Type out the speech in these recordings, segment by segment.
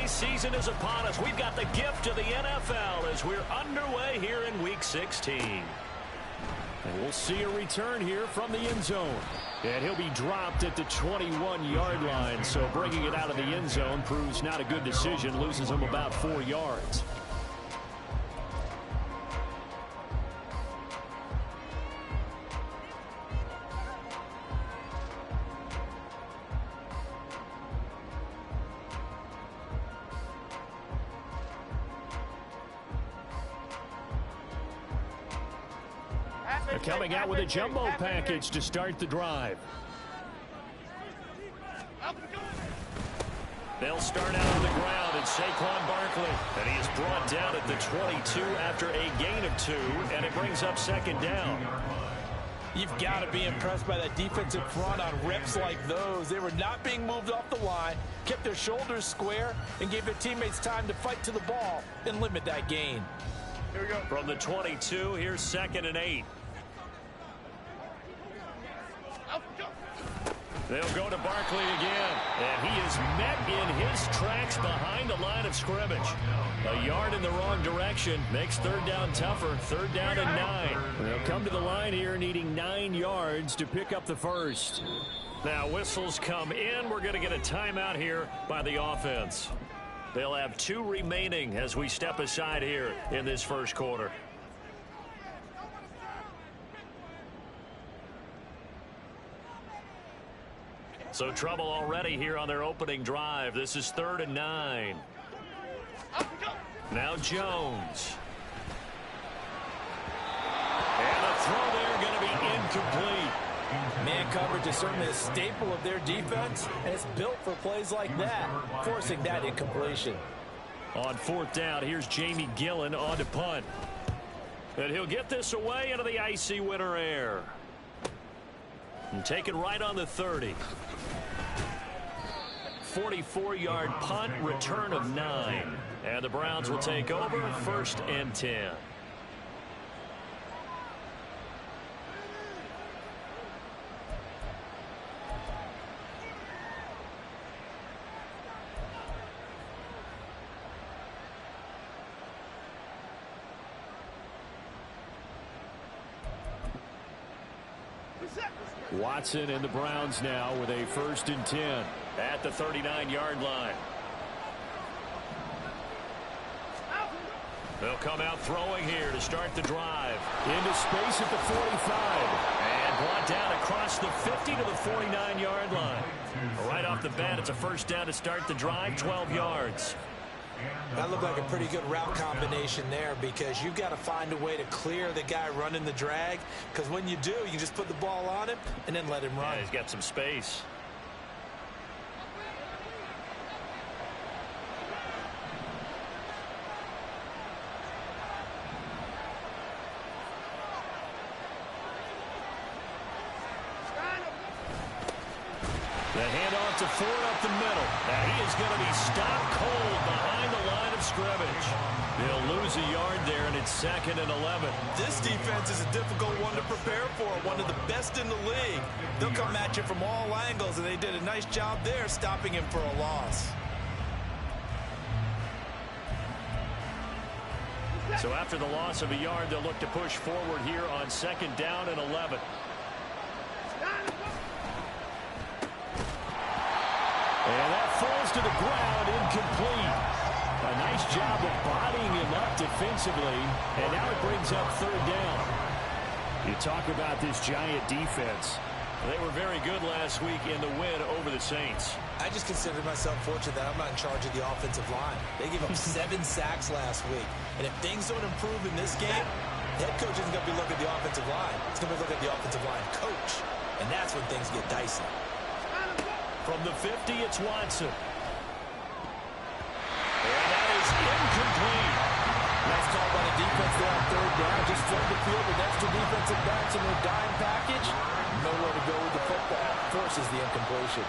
season is upon us. We've got the gift of the NFL as we're underway here in Week 16. And we'll see a return here from the end zone. And he'll be dropped at the 21-yard line. So bringing it out of the end zone proves not a good decision. Loses him about 4 yards. Coming out with a jumbo package to start the drive. They'll start out on the ground, and Saquon Barkley. And he is brought down at the 22 after a gain of 2, and it brings up second down. You've got to be impressed by that defensive front on reps like those. They were not being moved off the line, kept their shoulders square, and gave their teammates time to fight to the ball and limit that gain. Here we go. From the 22, here's 2nd and 8. They'll go to Barkley again, and he is met in his tracks behind the line of scrimmage. A yard in the wrong direction makes 3rd down tougher. 3rd down and 9. They'll come to the line here needing 9 yards to pick up the first. Now whistles come in. We're going to get a timeout here by the offense. They'll have 2 remaining as we step aside here in this first quarter. So trouble already here on their opening drive. This is 3rd and 9. Now Jones. And the throw there going to be incomplete. Man coverage is certainly a staple of their defense, and it's built for plays like that, forcing that incompletion. On 4th down, here's Jamie Gillen on to punt. And he'll get this away into the icy winter air. And take it right on the 30. 44-yard punt, return of 9. And the Browns will take over, 1st and 10. Watson and the Browns now with a 1st and 10 at the 39-yard line. They'll come out throwing here to start the drive. Into space at the 45. And brought down across the 50 to the 49-yard line. Right off the bat, it's a 1st down to start the drive, 12 yards. That looked like a pretty good route combination there, because you've got to find a way to clear the guy running the drag, because when you do, you just put the ball on him and then let him run. Yeah, he's got some space. The handoff to Ford up the middle. Now he is going to be stopped cold behind the line of scrimmage. They'll lose a yard there, and it's 2nd and 11. This defense is a difficult one to prepare for, one of the best in the league. They'll come at you from all angles, and they did a nice job there stopping him for a loss. So after the loss of a yard, they'll look to push forward here on 2nd down and 11. And that falls to the ground, incomplete. A nice job of bodying him up defensively, and now it brings up 3rd down. You talk about this Giant defense. They were very good last week in the win over the Saints. I just consider myself fortunate that I'm not in charge of the offensive line. They gave up 7 sacks last week, and if things don't improve in this game, the head coach isn't going to be looking at the offensive line. He's going to be looking at the offensive line coach, and that's when things get dicey. From the 50, it's Watson. And that is incomplete. Nice call by the defense there on 3rd down. Just flood the field with extra defensive backs in their dime package. Nowhere to go with the football. Forces the incompletion.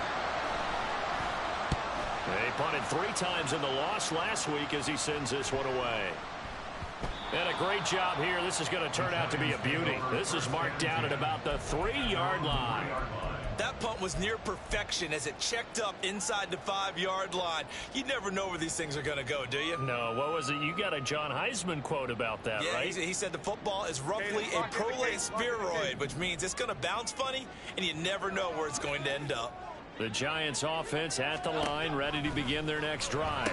They punted 3 times in the loss last week as he sends this one away. And a great job here. This is going to turn out to be a beauty. This is marked down at about the 3-yard line. That punt was near perfection as it checked up inside the 5-yard line. You never know where these things are going to go, do you? No, what was it? You got a John Heisman quote about that, yeah, right? He said the football is roughly a prolate spheroid, which means it's going to bounce funny, and you never know where it's going to end up. The Giants offense at the line, ready to begin their next drive.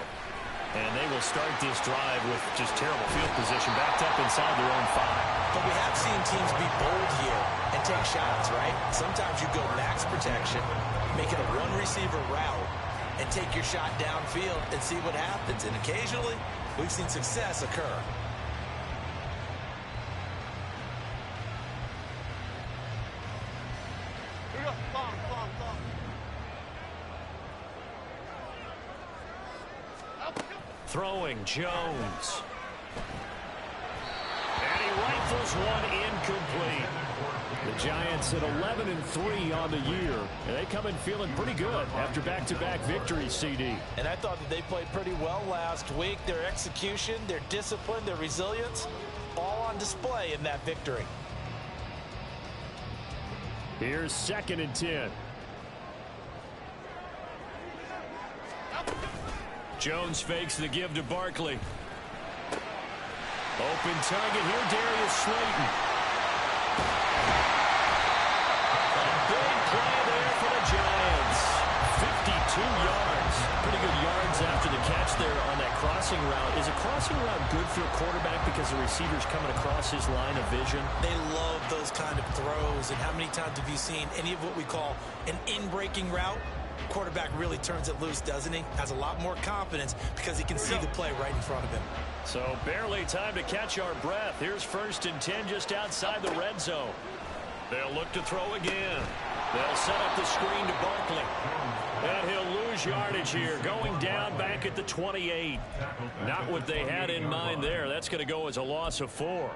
And they will start this drive with just terrible field position, backed up inside their own 5. But we have seen teams be bold here and take shots, right? Sometimes you go max protection, make it a one-receiver route, and take your shot downfield and see what happens. And occasionally, we've seen success occur. Throwing Jones. And he rifles one incomplete. The Giants at 11-3 on the year. And they come in feeling pretty good after back-to-back victories, CD. And I thought that they played pretty well last week. Their execution, their discipline, their resilience, all on display in that victory. Here's 2nd and 10. Jones fakes the give to Barkley. Open target here, Darius Slayton. A big play there for the Giants. 52 yards. Pretty good yards after the catch there on that crossing route. Is a crossing route good for a quarterback because the receiver's coming across his line of vision? They love those kind of throws. And how many times have you seen any of what we call an in-breaking route? Quarterback really turns it loose, doesn't he? Has a lot more confidence because he can see the play right in front of him. So barely time to catch our breath. Here's 1st and 10 just outside the red zone. They'll look to throw again. They'll set up the screen to Barkley. And he'll lose yardage here, going down back at the 28. Not what they had in mind there. That's going to go as a loss of 4.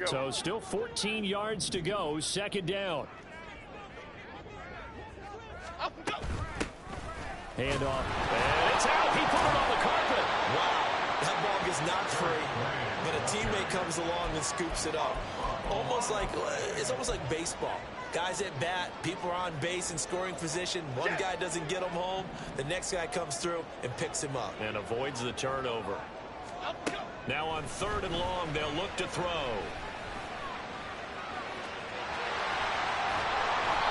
So still 14 yards to go, 2nd down. Handoff. And it's out. He put it on the carpet. Wow. That ball gets knocked free, but a teammate comes along and scoops it up. It's almost like baseball. Guys at bat, people are on base in scoring position. One guy doesn't get him home. The next guy comes through and picks him up. And avoids the turnover. Now on 3rd and long, they'll look to throw.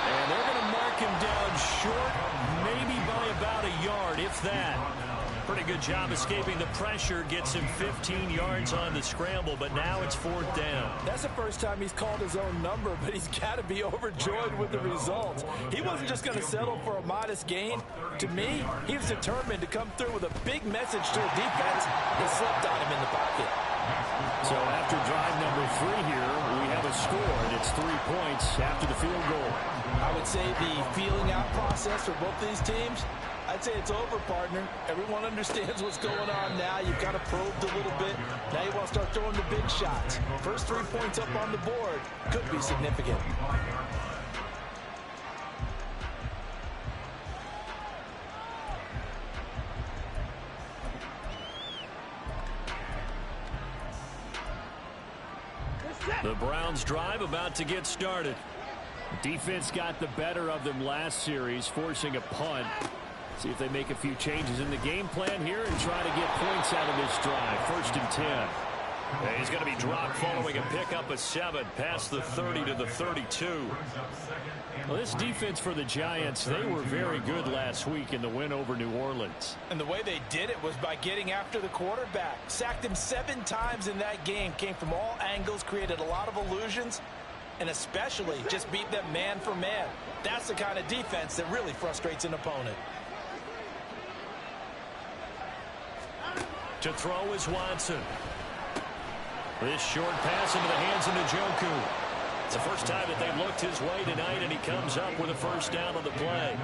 And they're going to mark him down short, maybe by about a yard, if that. Pretty good job escaping the pressure. Gets him 15 yards on the scramble, but now it's 4th down. That's the first time he's called his own number, but he's got to be overjoyed with the results. He wasn't just going to settle for a modest gain. To me, he was determined to come through with a big message to the defense. They slipped on him in the pocket. So after drive number 3 here, we have a score, and it's 3 points after the field goal. I would say the feeling out process for both these teams, I'd say it's over, partner. Everyone understands what's going on now. You've kind of probed a little bit. Now you want to start throwing the big shots. First 3 points up on the board could be significant. The Browns drive about to get started. Defense got the better of them last series, forcing a punt. See if they make a few changes in the game plan here and try to get points out of this drive. 1st and 10. And he's going to be dropped following a pickup of 7 past the 30 to the 32. Well, this defense for the Giants, they were very good last week in the win over New Orleans. And the way they did it was by getting after the quarterback. Sacked him 7 times in that game. Came from all angles, created a lot of illusions, and especially just beat them man for man. That's the kind of defense that really frustrates an opponent. To throw is Watson. This short pass into the hands of Njoku. It's the first time that they looked his way tonight, and he comes up with a 1st down on the play.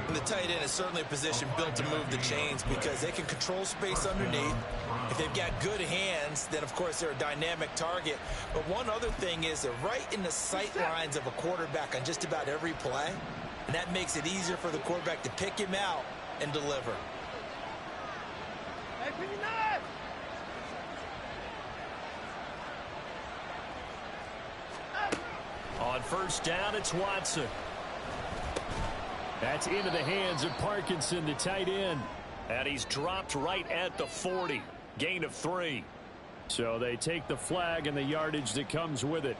And the tight end is certainly a position built to move the chains because they can control space underneath. If they've got good hands, then of course they're a dynamic target. But one other thing is they're right in the sight lines of a quarterback on just about every play. And that makes it easier for the quarterback to pick him out and deliver. On first down, it's Watson. That's into the hands of Parkinson, the tight end. And he's dropped right at the 40. Gain of 3. So they take the flag and the yardage that comes with it.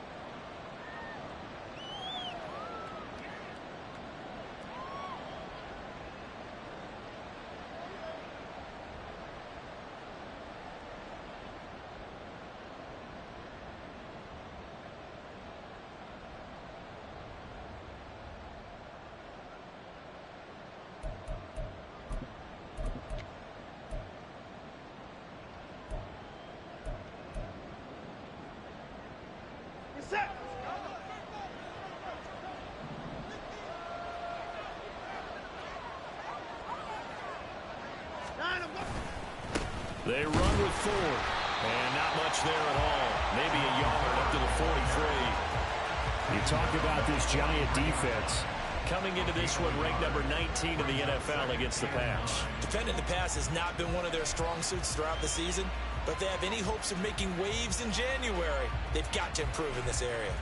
They run with 4. And not much there at all. Maybe a yard up to the 43. You talk about this Giant defense. Coming into this one ranked number 19 in the NFL against the pass. Defending the pass has not been one of their strong suits throughout the season. But if they have any hopes of making waves in January, they've got to improve in this area.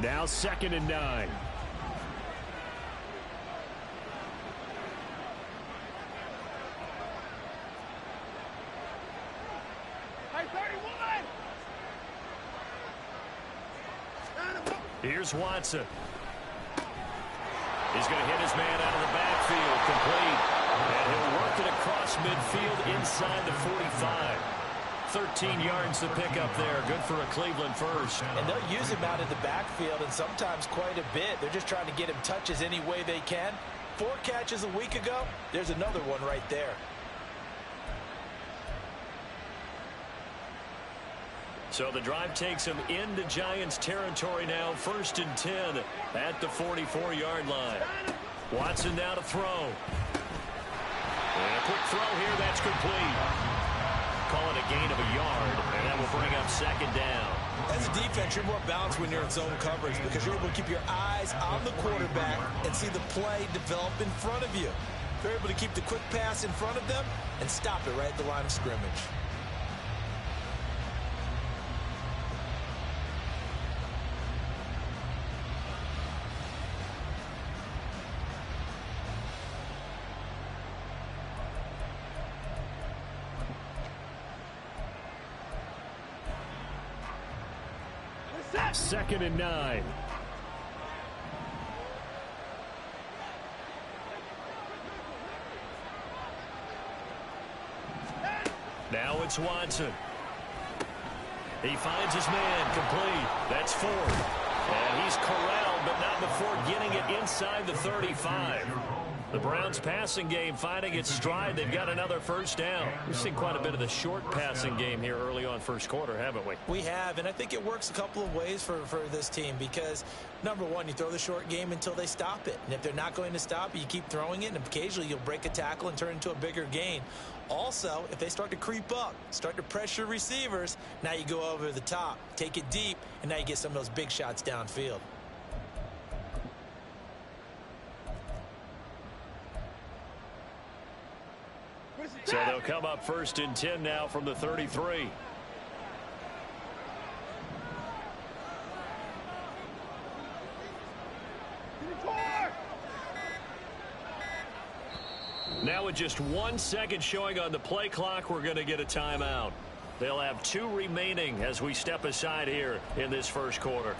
Now 2nd and 9. Here's Watson. He's going to hit his man out of the backfield, complete. And he'll work it across midfield inside the 45. 13 yards to pick up there. Good for a Cleveland first. And they'll use him out in the backfield, and sometimes quite a bit. They're just trying to get him touches any way they can. 4 catches a week ago. There's another one right there. So the drive takes him into Giants territory now. 1st and 10 at the 44-yard line. Watson now to throw. And a quick throw here. That's complete. Call it a gain of a yard, and that will bring up 2nd down. As a defense, you're more balanced when you're in zone coverage because you're able to keep your eyes on the quarterback and see the play develop in front of you. You're able to keep the quick pass in front of them and stop it right at the line of scrimmage. Second and 9. Now it's Watson. He finds his man, complete. That's 4. And he's corralled, but not before getting it inside the 35. The Browns passing game finding its stride. They've got another first down. We've seen quite a bit of the short passing game here early on first quarter, haven't we? We have, and I think it works a couple of ways for this team because, number one, you throw the short game until they stop it. And if they're not going to stop it, you keep throwing it, and occasionally you'll break a tackle and turn it into a bigger gain. Also, if they start to creep up, start to pressure receivers, now you go over the top, take it deep, and now you get some of those big shots downfield. So they'll come up 1st and 10 now from the 33. Now with just 1 second showing on the play clock, we're going to get a timeout. They'll have 2 remaining as we step aside here in this first quarter.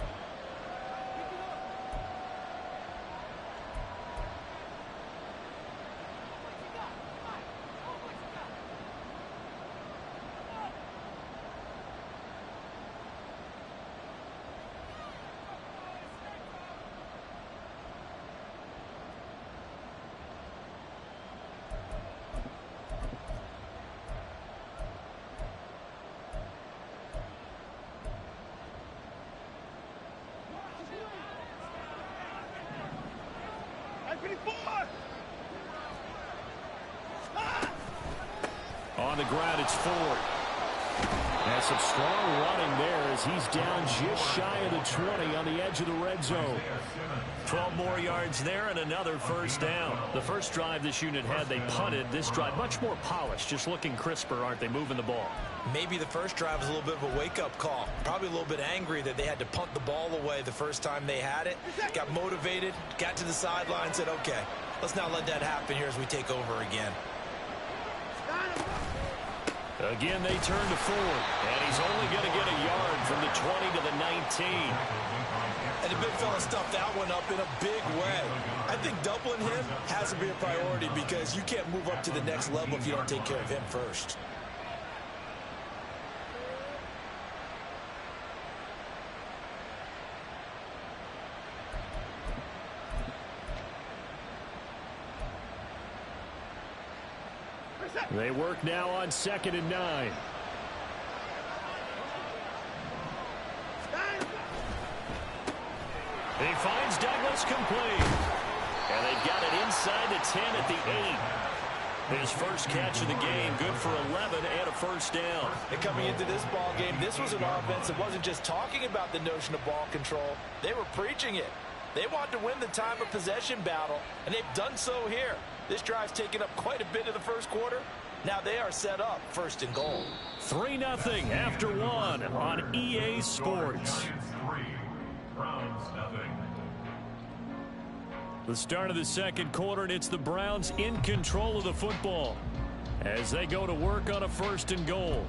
On the ground, it's Ford. Has some strong running there as he's down just shy of the 20 on the edge of the red zone. 12 more yards there and another first down. The first drive this unit had, they punted. This drive much more polished, just looking crisper, aren't they, moving the ball? Maybe the first drive was a little bit of a wake-up call. Probably a little bit angry that they had to punt the ball away the first time they had it. Got motivated, got to the sideline, said, okay, let's not let that happen here as we take over again. Again, they turn to Ford, and he's only going to get a yard from the 20 to the 19. And the big fella stuffed that one up in a big way. I think doubling him has to be a priority because you can't move up to the next level if you don't take care of him first. They work now on 2nd and 9. He finds Douglas complete. And they've got it inside the 10 at the 8. His first catch of the game, good for 11 and a first down. And coming into this ball game, this was an offense that wasn't just talking about the notion of ball control. They were preaching it. They wanted to win the time of possession battle, and they've done so here. This drive's taken up quite a bit of the first quarter. Now they are set up 1st and goal. 3-0 after 1 on EA Sports. The start of the second quarter, and it's the Browns in control of the football as they go to work on a 1st and goal.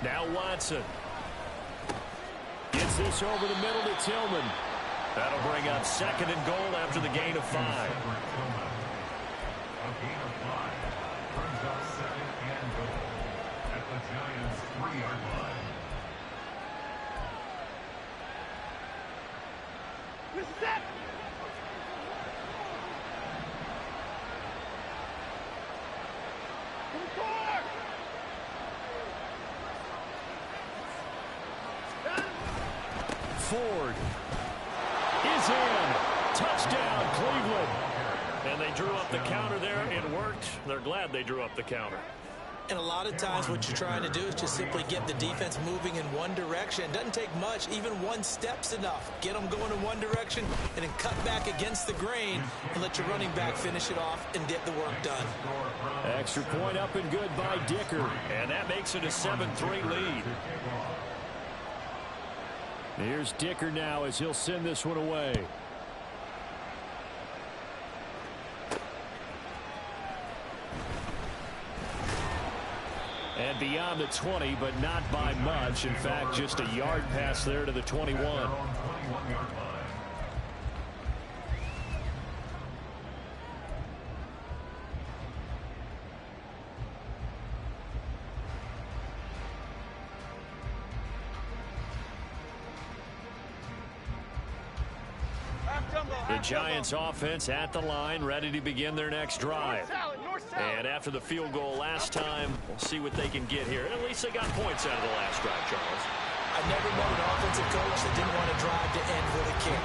Now Watson gets this over the middle to Tillman. That'll bring up 2nd and goal after the gain of 5. A gain of 5 brings up 2nd and goal at the Giants' 3-yard line. Ford is in. Touchdown, Cleveland. And they drew up the counter there. It worked. They're glad they drew up the counter. And a lot of times what you're trying to do is just simply get the defense moving in one direction. It doesn't take much. Even one step's enough. Get them going in one direction and then cut back against the grain and let your running back finish it off and get the work done. Extra point up and good by Dicker. And that makes it a 7-3 lead. Here's Dicker now as he'll send this one away. And beyond the 20, but not by much. In fact, just a yard pass there to the 21. The Giants offense at the line, ready to begin their next drive. And after the field goal last time, we'll see what they can get here. And at least they got points out of the last drive, Charles. I never met an offensive coach that didn't want to drive to end with a kick.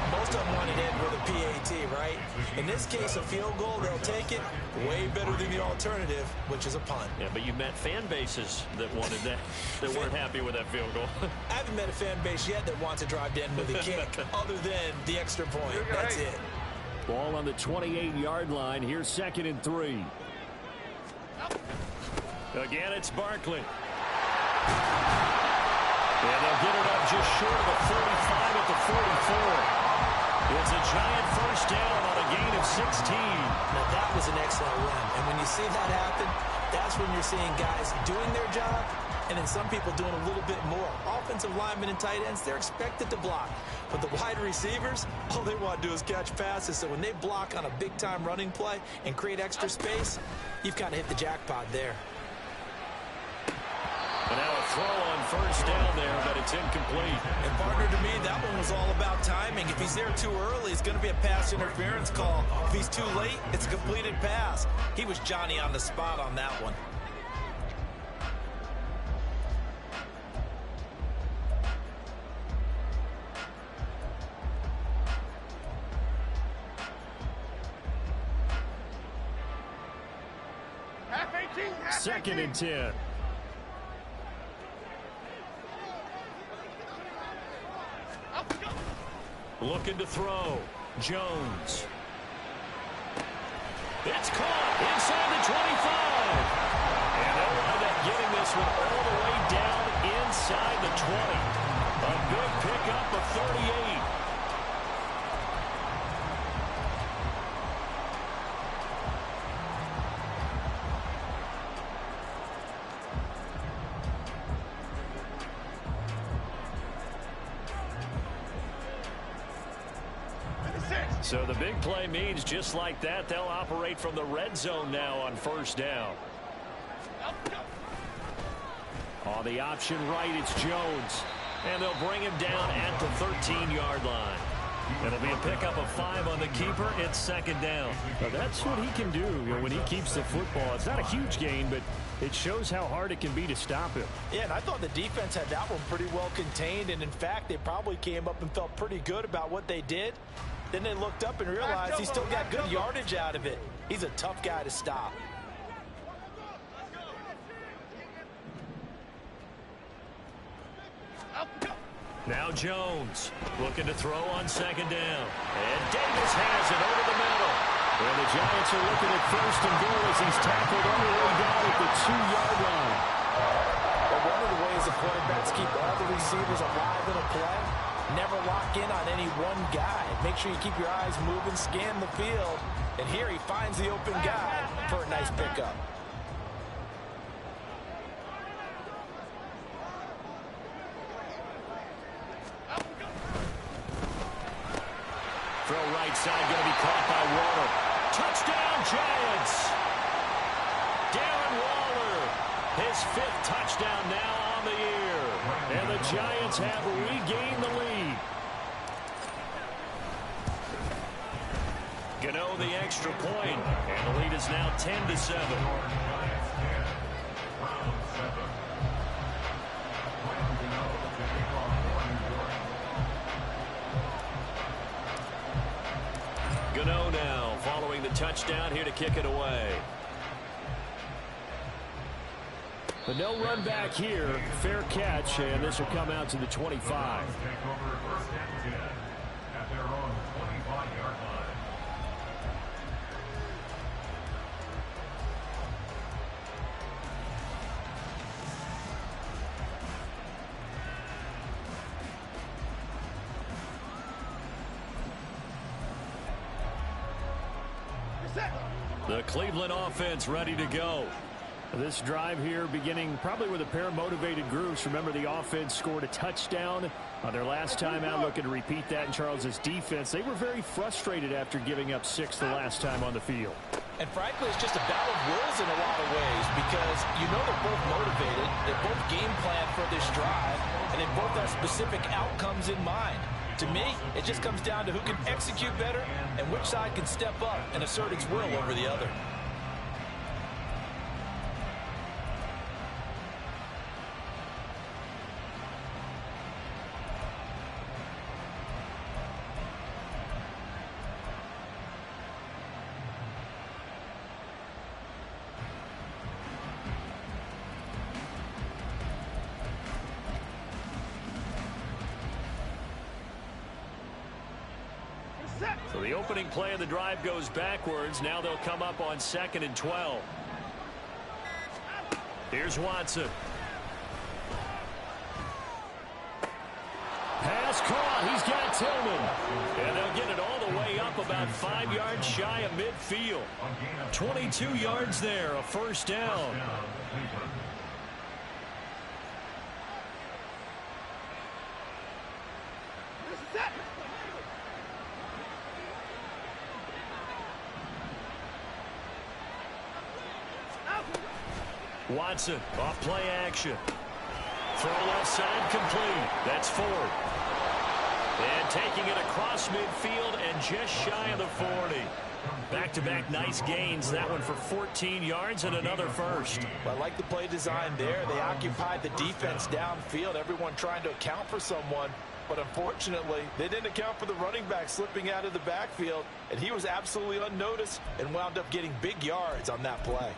Most of them want to end with a PAT, right? In this case, a field goal, they'll take it. Way better than the alternative, which is a punt. Yeah, but you met fan bases that wanted that, that weren't happy with that field goal. I haven't met a fan base yet that wants to drive to end with a kick, other than the extra point. That's it. Ball on the 28-yard line. Here's 2nd and 3. Again, it's Barkley. And they'll get it up just short of the 45 at the 44. It's a Giant first down on a gain of 16. Now, that was an excellent run. And when you see that happen, that's when you're seeing guys doing their job and then some people doing a little bit more. Offensive linemen and tight ends, they're expected to block. But the wide receivers, all they want to do is catch passes. So when they block on a big-time running play and create extra space, you've kind of hit the jackpot there. And now a throw on first down there, but it's incomplete. And partner, to me, that one was all about timing. If he's there too early, it's going to be a pass interference call. If he's too late, it's a completed pass. He was Johnny on the spot on that one. Second and 10. Looking to throw. Jones. It's caught inside the 25. And they'll wind up getting this one all the way down inside the 20. A good pickup of 38. So the big play means just like that, they'll operate from the red zone now on first down. On the option right, it's Jones. And they'll bring him down at the 13-yard line. It'll be a pickup of 5 on the keeper. It's second down. Now that's what he can do, when he keeps the football. It's not a huge gain, but it shows how hard it can be to stop him. Yeah, and I thought the defense had that one pretty well contained. And, in fact, they probably came up and felt pretty good about what they did. Then they looked up and realized he still got good yardage out of it. He's a tough guy to stop. Now Jones looking to throw on second down. And Davis has it over the middle. And the Giants are looking at first and goal as he's tackled all the way down at the 2-yard line. Well, one of the ways the quarterbacks keep all the receivers alive in a play, never lock in on any one guy. Make sure you keep your eyes moving, scan the field. And here he finds the open guy for a nice pickup. Throw right side, going to be caught by Waller. Touchdown, Giants! Darren Waller, his 5th touchdown now on the year. And the Giants have regained the lead. Gano the extra point, and the lead is now 10-7. Gano now following the touchdown here to kick it away. But no run back here. Fair catch, and this will come out to the 25. Take over first and 10 at their own 25-yard line. The Cleveland offense ready to go. This drive here beginning probably with a pair of motivated groups. Remember, the offense scored a touchdown on their last time out, looking to repeat that in Charles's defense. They were very frustrated after giving up 6 the last time on the field. And frankly, it's just a battle of wills in a lot of ways because you know they're both motivated, they both game plan for this drive, and they both have specific outcomes in mind. To me, it just comes down to who can execute better and which side can step up and assert its will over the other. So the opening play of the drive goes backwards. Now they'll come up on 2nd and 12. Here's Watson. Pass caught. He's got Tillman. And they'll get it all the way up about 5 yards shy of midfield. 22 yards there, a first down. Watson off play action. Throw left side complete. That's Ford. And taking it across midfield and just shy of the 40. Back-to-back nice gains. That one for 14 yards and another first. Well, I like the play design there. They occupied the defense downfield, everyone trying to account for someone. But unfortunately, they didn't account for the running back slipping out of the backfield, and he was absolutely unnoticed and wound up getting big yards on that play.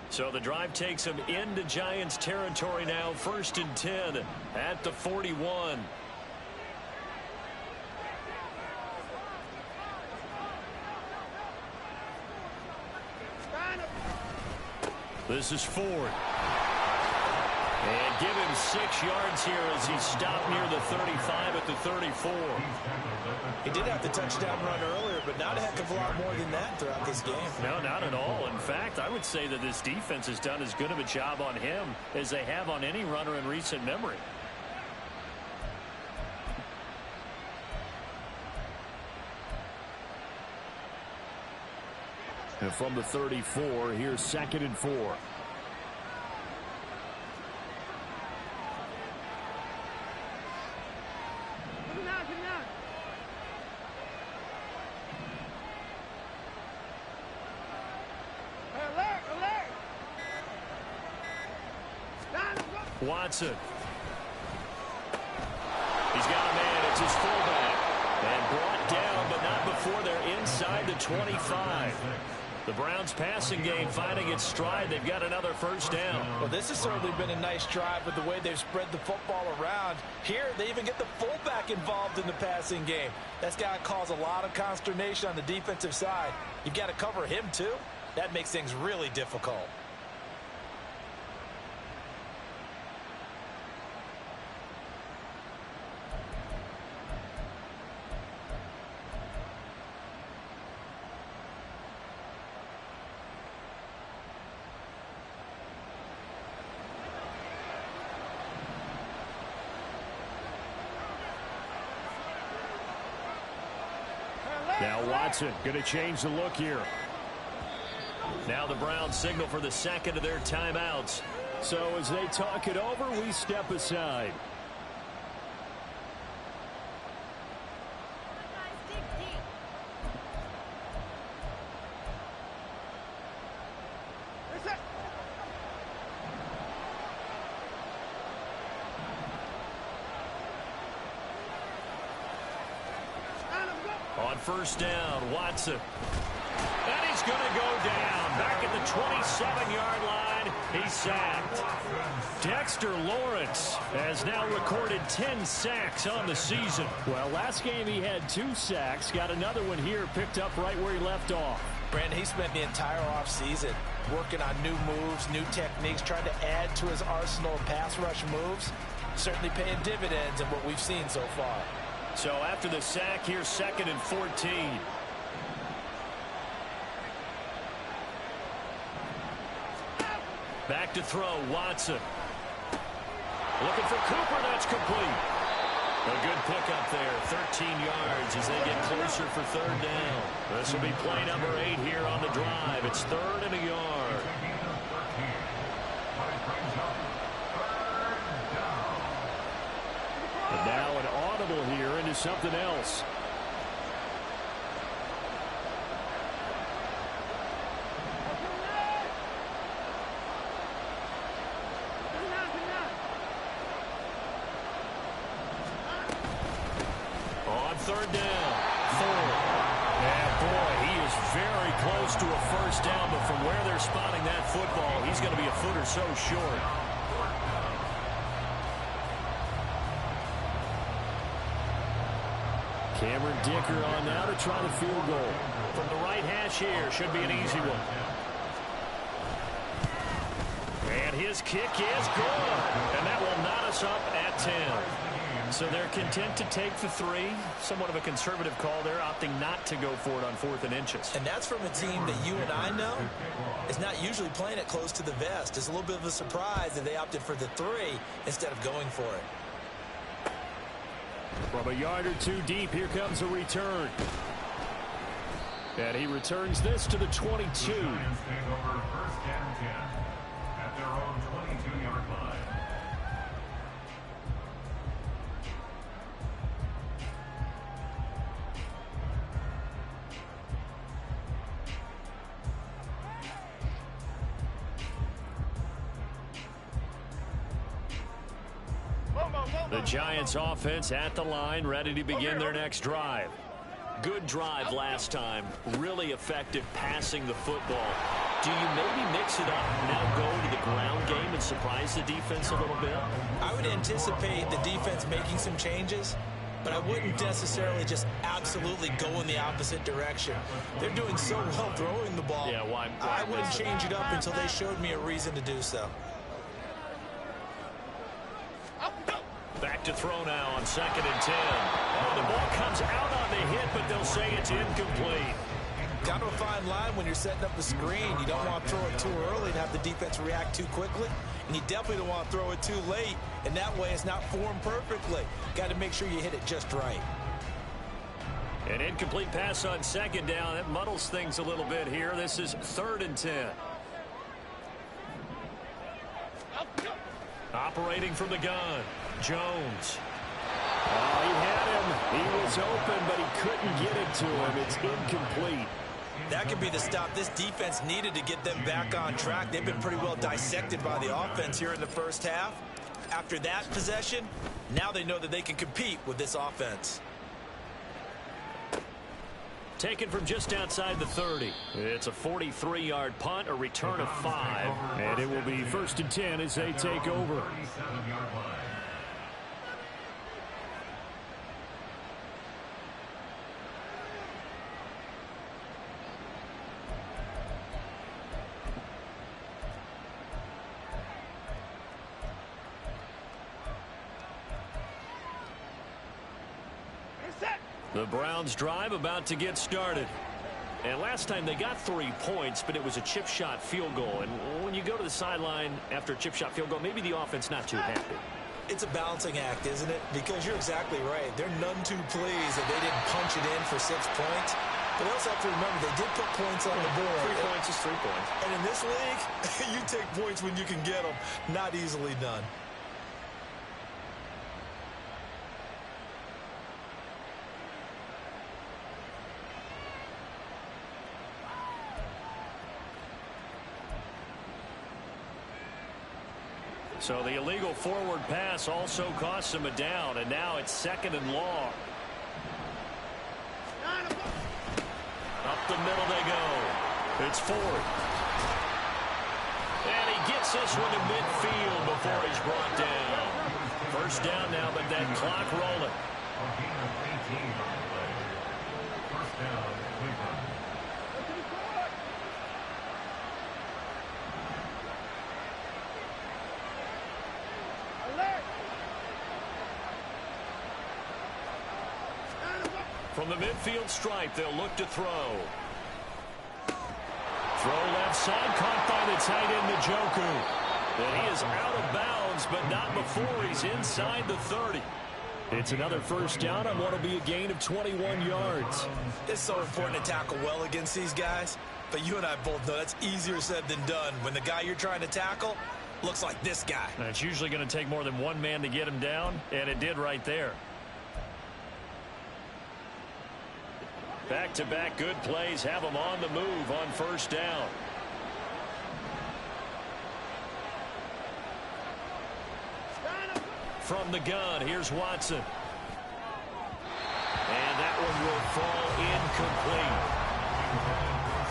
So the drive takes them into Giants territory now. 1st and 10 at the 41. This is Ford. And give him 6 yards here as he stopped near the 35 at the 34. He did have the touchdown run earlier, but not a heck of a lot more than that throughout this game. No, not at all. In fact, I would say that this defense has done as good of a job on him as they have on any runner in recent memory. And from the 34, here's 2nd and 4. Watson. He's got a man. It's his fullback. And brought down, but not before they're inside the 25. The Browns passing game finding its stride. They've got another first down. Well, this has certainly been a nice drive with the way they've spread the football around. Here, they even get the fullback involved in the passing game. That's got to cause a lot of consternation on the defensive side. You've got to cover him, too. That makes things really difficult. Now Watson going to change the look here. Now the Browns signal for the second of their timeouts. So as they talk it over, we step aside. On first down, Watson. And he's going to go down. Back at the 27-yard line. He's sacked. Dexter Lawrence has now recorded 10 sacks on the season. Well, last game he had 2 sacks. Got another one here, picked up right where he left off. Brandon, he spent the entire offseason working on new moves, new techniques, trying to add to his arsenal of pass rush moves. Certainly paying dividends in what we've seen so far. So after the sack, here's 2nd and 14. Back to throw, Watson. Looking for Cooper, that's complete. A good pickup there, 13 yards as they get closer for 3rd down. This will be play number 8 here on the drive. It's 3rd and a yard. And now an audible here into something else. On 3rd down, Ford. And boy, he is very close to a first down, but from where they're spotting that football, he's going to be a foot or so short. Cameron Dicker on now to try the field goal. From the right hash here, should be an easy one. And his kick is good. And that will knot us up at 10. So they're content to take the 3. Somewhat of a conservative call there, opting not to go for it on 4th and inches. And that's from a team that you and I know is not usually playing it close to the vest. It's a little bit of a surprise that they opted for the 3 instead of going for it. From a yard or 2 deep, here comes a return. And he returns this to the 22. Giants take over 1st and 10 at their own 22-yard The Giants offense at the line, ready to begin their next drive. Good drive last time. Really effective passing the football. Do you maybe mix it up, now go to the ground game and surprise the defense a little bit? I would anticipate the defense making some changes, but I wouldn't necessarily just absolutely go in the opposite direction. They're doing so well throwing the ball. Yeah, why I wouldn't change it up until they showed me a reason to do so. Back to throw now on 2nd and 10. Oh, the ball comes out on the hit, but they'll say it's incomplete. Down to a fine line when you're setting up the screen. You don't want to throw it too early and have the defense react too quickly. And you definitely don't want to throw it too late. And that way it's not formed perfectly. Got to make sure you hit it just right. An incomplete pass on 2nd down. That muddles things a little bit here. This is 3rd and 10. Operating from the gun, Jones. Oh, he had him. He was open, but he couldn't get it to him. It's incomplete. That could be the stop this defense needed to get them back on track. They've been pretty well dissected by the offense here in the first half. After that possession, now they know that they can compete with this offense. Taken from just outside the 30. It's a 43-yard punt, a return of 5. And it will be 1st and 10 as they take over. 37-yard line. The Browns drive about to get started. And last time they got 3 points, but it was a chip shot field goal. And when you go to the sideline after a chip shot field goal, maybe the offense not too happy. It's a balancing act, isn't it? Because you're exactly right. They're none too pleased that they didn't punch it in for 6 points. But they also have to remember they did put points on the board. 3 points is 3 points. And in this league, you take points when you can get them. Not easily done. So the illegal forward pass also costs him a down, and now it's 2nd and long. Up the middle they go. It's 4th. And he gets this one to midfield before he's brought down. 1st down now, but that clock rolling. A gain of 18 on the play. 1st down, Cleveland. From the midfield stripe, they'll look to throw. Throw left side, caught by the tight end, Njoku. And he is out of bounds, but not before he's inside the 30. It's another 1st down on what will be a gain of 21 yards. It's so important to tackle well against these guys. But you and I both know that's easier said than done. When the guy you're trying to tackle looks like this guy. And it's usually going to take more than one man to get him down, and it did right there. Back-to-back good plays have them on the move on 1st down. From the gun, here's Watson. And that one will fall incomplete.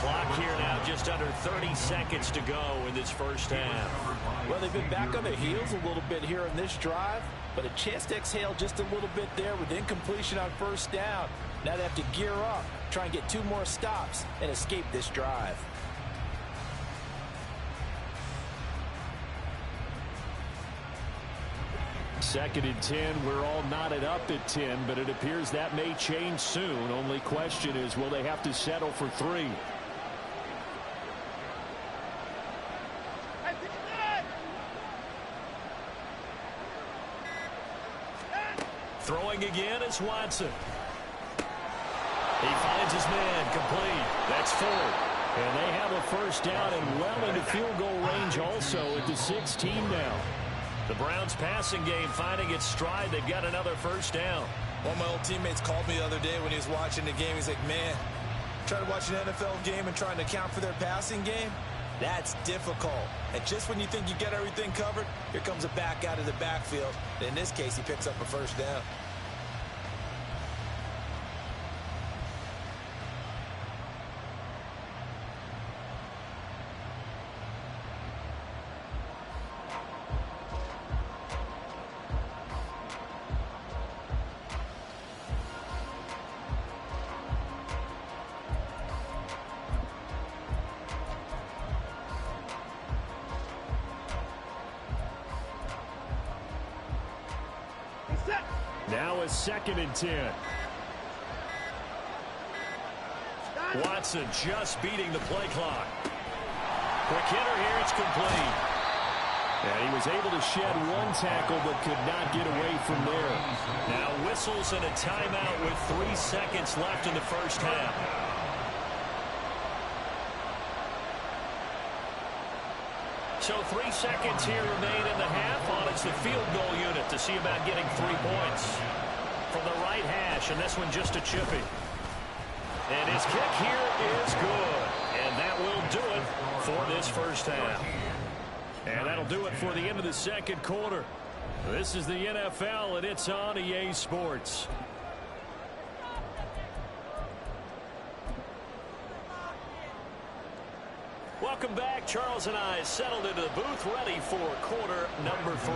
Clock here now just under 30 seconds to go in this 1st half. Well, they've been back on their heels a little bit here in this drive, but a chance to exhale just a little bit there with incompletion on 1st down. Now they have to gear up, try and get 2 more stops, and escape this drive. Second and 10. We're all knotted up at 10, but it appears that may change soon. Only question is, will they have to settle for 3? Throwing again, it's Watson. He finds his man, complete. That's 4. And they have a 1st down and well into field goal range also at the 16 now. The Browns passing game finding its stride. They've got another 1st down. One of my old teammates called me the other day when he was watching the game. He's like, man, trying to watch an NFL game and trying to account for their passing game. That's difficult. And just when you think you get everything covered, here comes a back out of the backfield. And in this case, he picks up a first down. Now a 2nd and 10. Watson just beating the play clock. Quick hitter here, it's complete. And he was able to shed one tackle but could not get away from there. Now whistles and a timeout with 3 seconds left in the first half. So 3 seconds here remain in the half. On it's the field goal unit to see about getting 3 points. From the right hash, and this one just a chippy. And his kick here is good. And that will do it for this first half. And that'll do it for the end of the second quarter. This is the NFL, and it's on EA Sports. Welcome back. Charles and I settled into the booth, ready for quarter number 3.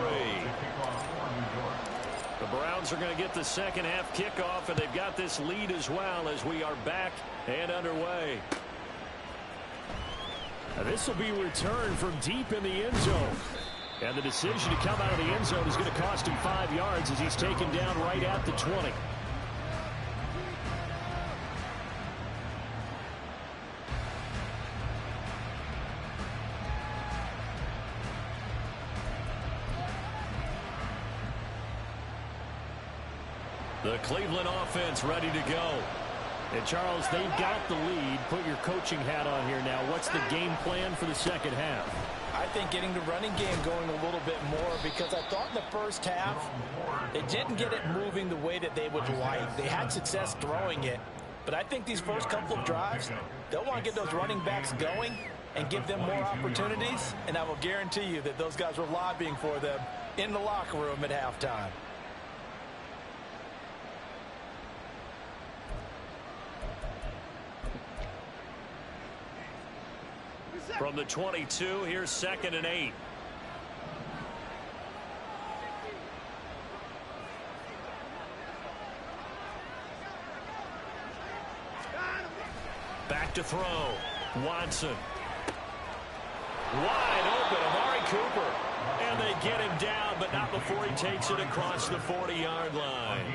The Browns are going to get the second half kickoff, and they've got this lead as well as we are back and underway. Now this will be returned from deep in the end zone. And the decision to come out of the end zone is going to cost him 5 yards as he's taken down right at the 20. The Cleveland offense ready to go. And Charles, they've got the lead. Put your coaching hat on here now. What's the game plan for the second half? I think getting the running game going a little bit more, because I thought in the first half they didn't get it moving the way that they would like. They had success throwing it, but I think these first couple of drives, they'll want to get those running backs going and give them more opportunities, and I will guarantee you that those guys were lobbying for them in the locker room at halftime. From the 22, here's 2nd and 8. Back to throw. Watson. Wide open, Amari Cooper. And they get him down, but not before he takes it across the 40-yard line.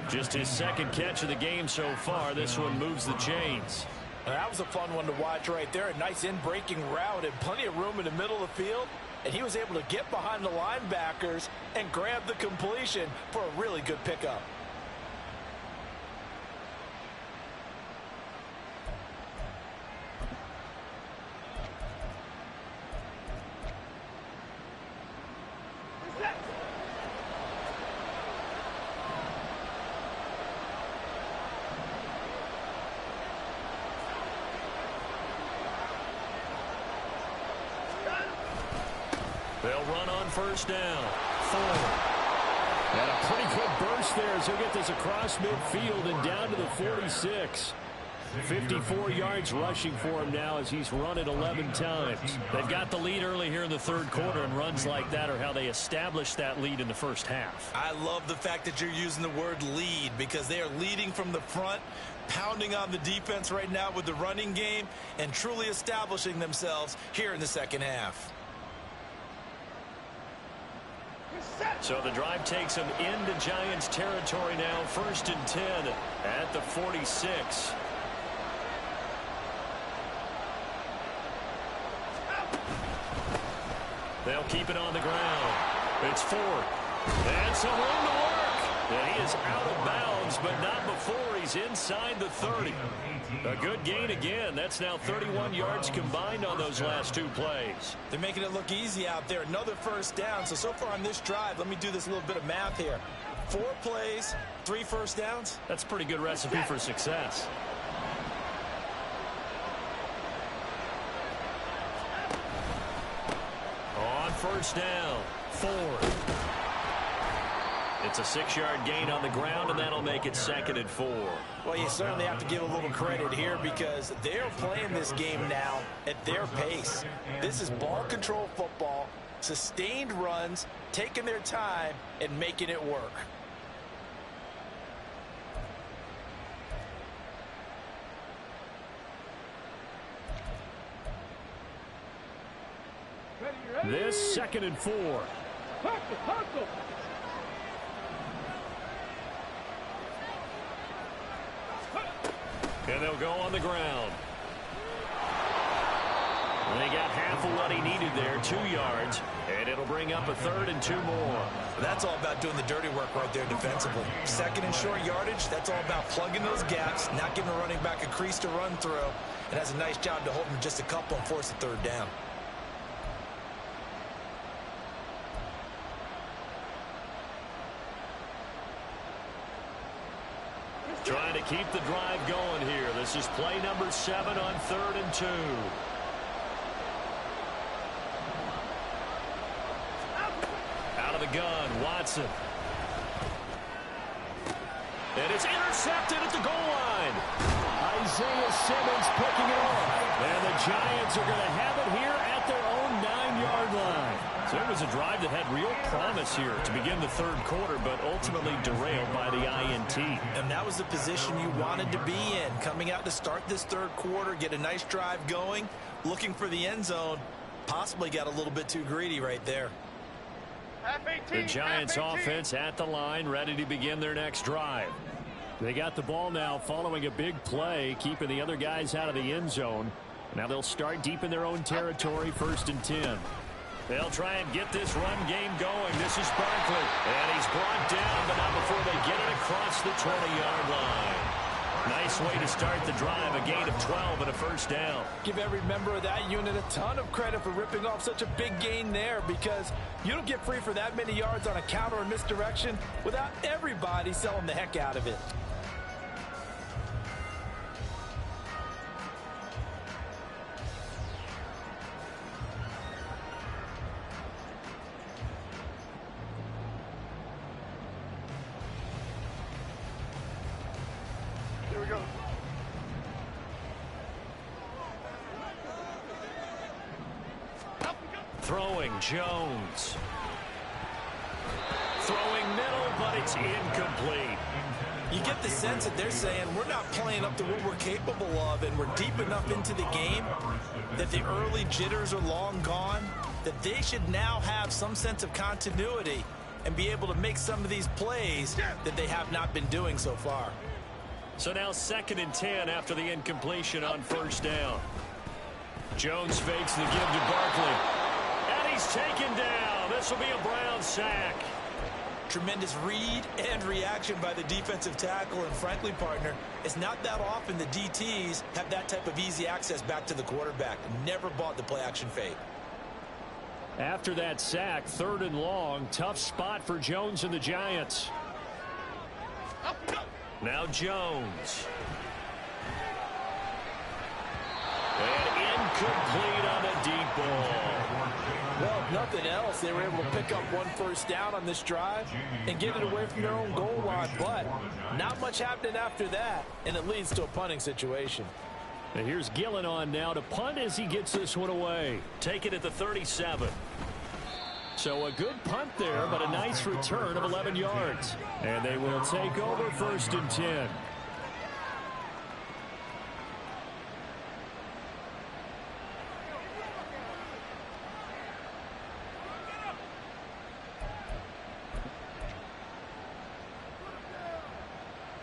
Just his 2nd catch of the game so far. This one moves the chains. That was a fun one to watch right there. A nice in-breaking route and plenty of room in the middle of the field. And he was able to get behind the linebackers and grab the completion for a really good pickup. They'll run on first down. 4. And a pretty good burst there as he'll get this across midfield and down to the 46. 54 yards rushing for him now as he's run it 11 times. They've got the lead early here in the third quarter, and runs like that are how they established that lead in the first half. I love the fact that you're using the word lead, because they are leading from the front, pounding on the defense right now with the running game, and truly establishing themselves here in the second half. So the drive takes them into Giants territory now. 1st and 10 at the 46. They'll keep it on the ground. It's Ford. And some room to work. And he is out of bounds, but not before he's inside the 30. A good gain again. That's now 31 yards combined on those last 2 plays. They're making it look easy out there. Another first down. So far on this drive, let me do this little bit of math here. 4 plays, 3 first downs. That's a pretty good recipe for success. first down. 4. It's a 6-yard gain on the ground, and that'll make it 2nd and 4. Well, you certainly have to give a little credit here because they're playing this game now at their pace. This is ball control football, sustained runs, taking their time, and making it work. This 2nd and 4. And they'll go on the ground. And they got half of what he needed there, 2 yards. And it'll bring up a 3rd and 2 more. That's all about doing the dirty work right there defensively. 2nd and short yardage, that's all about plugging those gaps, not giving a running back a crease to run through. It has a nice job to hold him just a couple and force a 3rd down. Trying to keep the drive going here. This is play number 7 on 3rd and 2. Out of the gun, Watson. And it's intercepted at the goal line. Isaiah Simmons picking it off. And the Giants are going to have it here at their own 9-yard line. So it was a drive that had real promise here to begin the 3rd quarter, but ultimately derailed by the INT. And that was the position you wanted to be in. Coming out to start this 3rd quarter, get a nice drive going, looking for the end zone. Possibly got a little bit too greedy right there. The Giants offense at the line, ready to begin their next drive. They got the ball now following a big play, keeping the other guys out of the end zone. Now they'll start deep in their own territory, 1st and 10. They'll try and get this run game going. This is Barkley. And he's brought down, but not before they get it across the 20-yard line. Nice way to start the drive, a gain of 12 and a 1st down. Give every member of that unit a ton of credit for ripping off such a big gain there because you don't get free for that many yards on a counter or misdirection without everybody selling the heck out of it. Throwing, Jones. Throwing middle, but it's incomplete. You get the sense that they're saying we're not playing up to what we're capable of, and we're deep enough into the game that the early jitters are long gone, that they should now have some sense of continuity and be able to make some of these plays that they have not been doing so far. So now 2nd and 10 after the incompletion on 1st down. Jones fakes the give to Barkley. And he's taken down. This will be a Brown sack. Tremendous read and reaction by the defensive tackle, and frankly, partner, it's not that often the DTs have that type of easy access back to the quarterback. Never bought the play action fade. After that sack, 3rd and long, tough spot for Jones and the Giants. Now Jones. And incomplete on a deep ball. Well, if nothing else, they were able to pick up 1 first down on this drive and get it away from their own goal line. But not much happening after that, and it leads to a punting situation. And here's Gillen on now to punt as he gets this one away. Take it at the 37. So a good punt there, but a nice return of 11 yards. And they will take over 1st and 10.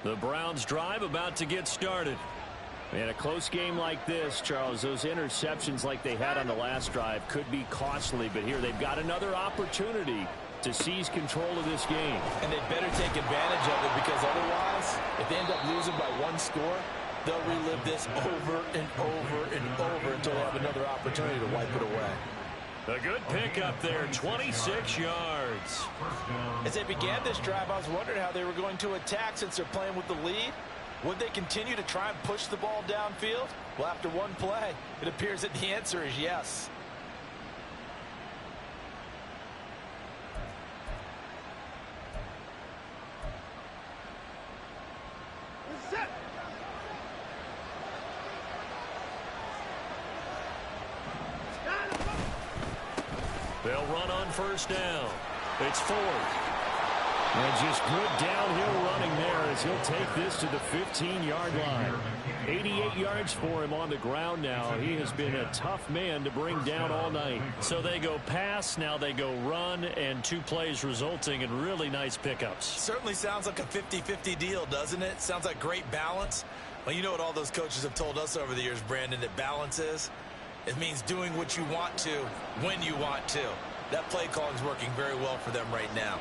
The Browns drive about to get started. In a close game like this, Charles, those interceptions like they had on the last drive could be costly, but here they've got another opportunity to seize control of this game. And they better take advantage of it because otherwise, if they end up losing by 1 score, they'll relive this over and over and over until they have another opportunity to wipe it away. A good pickup there, 26 yards. As they began this drive, I was wondering how they were going to attack since they're playing with the lead. Would they continue to try and push the ball downfield? Well, after 1 play, it appears that the answer is yes. They'll run on first down. It's Ford. And just good downhill running there as he'll take this to the 15-yard line. 88 yards for him on the ground now. He has been a tough man to bring down all night. So they go pass, now they go run, and 2 plays resulting in really nice pickups. Certainly sounds like a 50-50 deal, doesn't it? Sounds like great balance. Well, you know what all those coaches have told us over the years, Brandon, that balance is? It means doing what you want to when you want to. That play calling is working very well for them right now.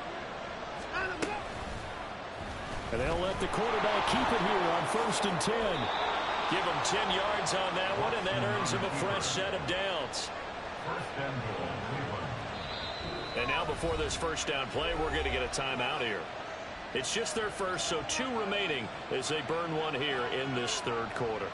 And they'll let the quarterback keep it here on 1st and 10. Give him 10 yards on that one, and that earns him a fresh set of downs. And now before this first down play, we're going to get a timeout here. It's just their first, so 2 remaining as they burn one here in this 3rd quarter.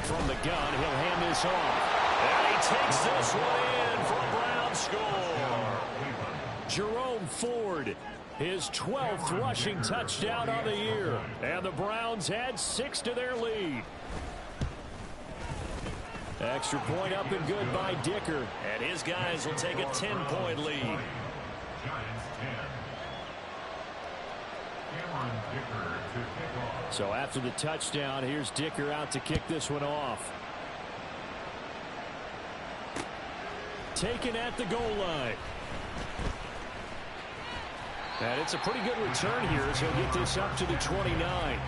From the gun, he'll hand this off. And he takes this one in for a Brown score. Jerome Ford, his 12th rushing touchdown on the year. And the Browns had 6 to their lead. Extra point up and good by Dicker. And his guys will take a 10-point lead. So after the touchdown, here's Dicker out to kick this one off. Taken at the goal line. And it's a pretty good return here as he'll get this up to the 29.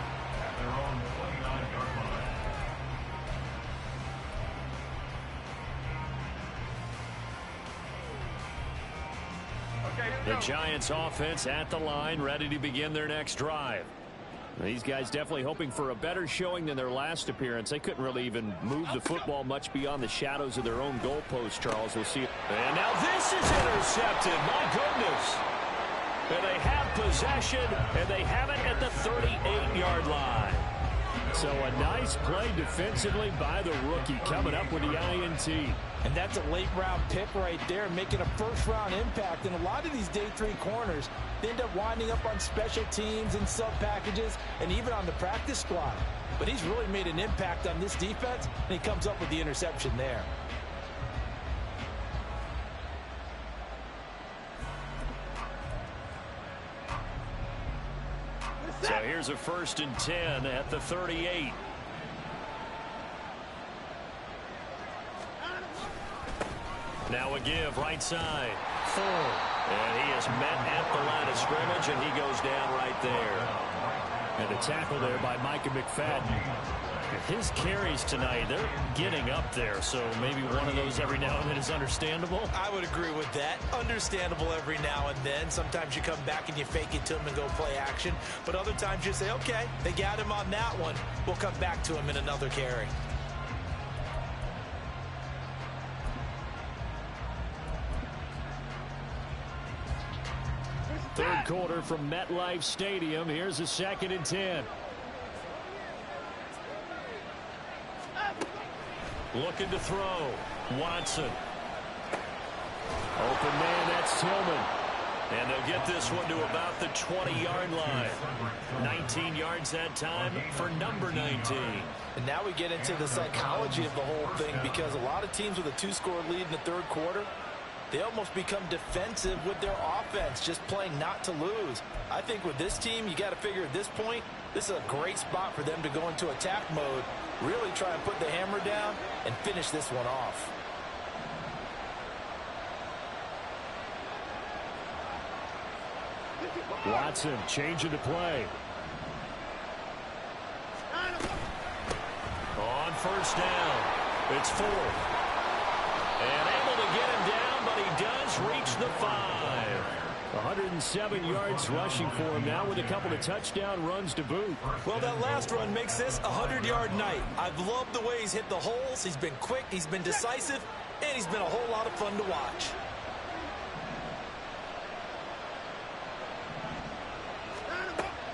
The Giants offense at the line, ready to begin their next drive. These guys definitely hoping for a better showing than their last appearance. They couldn't really even move the football much beyond the shadows of their own goalpost, Charles. We'll see. And now this is intercepted. My goodness. And they have possession, and they have it at the 38-yard line. So a nice play defensively by the rookie coming up with the INT. And that's a late-round pick right there, making a first-round impact. And a lot of these day 3 corners, they end up winding up on special teams and sub-packages and even on the practice squad. But he's really made an impact on this defense, and he comes up with the interception there. So here's a 1st and 10 at the 38. Now a give right side. Ford. And he is met at the line of scrimmage, and he goes down right there. And a tackle there by Micah McFadden. His carries tonight, they're getting up there, so maybe one of those every now and then is understandable. I would agree with that. Understandable every now and then. Sometimes you come back and you fake it to him and go play action. But other times you say, okay, they got him on that one. We'll come back to him in another carry. Third quarter from MetLife Stadium. Here's a 2nd and 10. Looking to throw. Watson. Open man, that's Tillman. And they'll get this one to about the 20-yard line. 19 yards that time for number 19. And now we get into the psychology of the whole thing, because a lot of teams with a 2-score lead in the 3rd quarter, they almost become defensive with their offense, just playing not to lose. I think with this team, you got to figure at this point, this is a great spot for them to go into attack mode, really try and put the hammer down and finish this one off. Watson changing the play. On first down, it's Ford. And able to get him down, but he does reach the 5. 107 yards rushing for him now with a couple of touchdown runs to boot. Well, that last run makes this a 100-yard night. I've loved the way he's hit the holes. He's been quick, he's been decisive, and he's been a whole lot of fun to watch.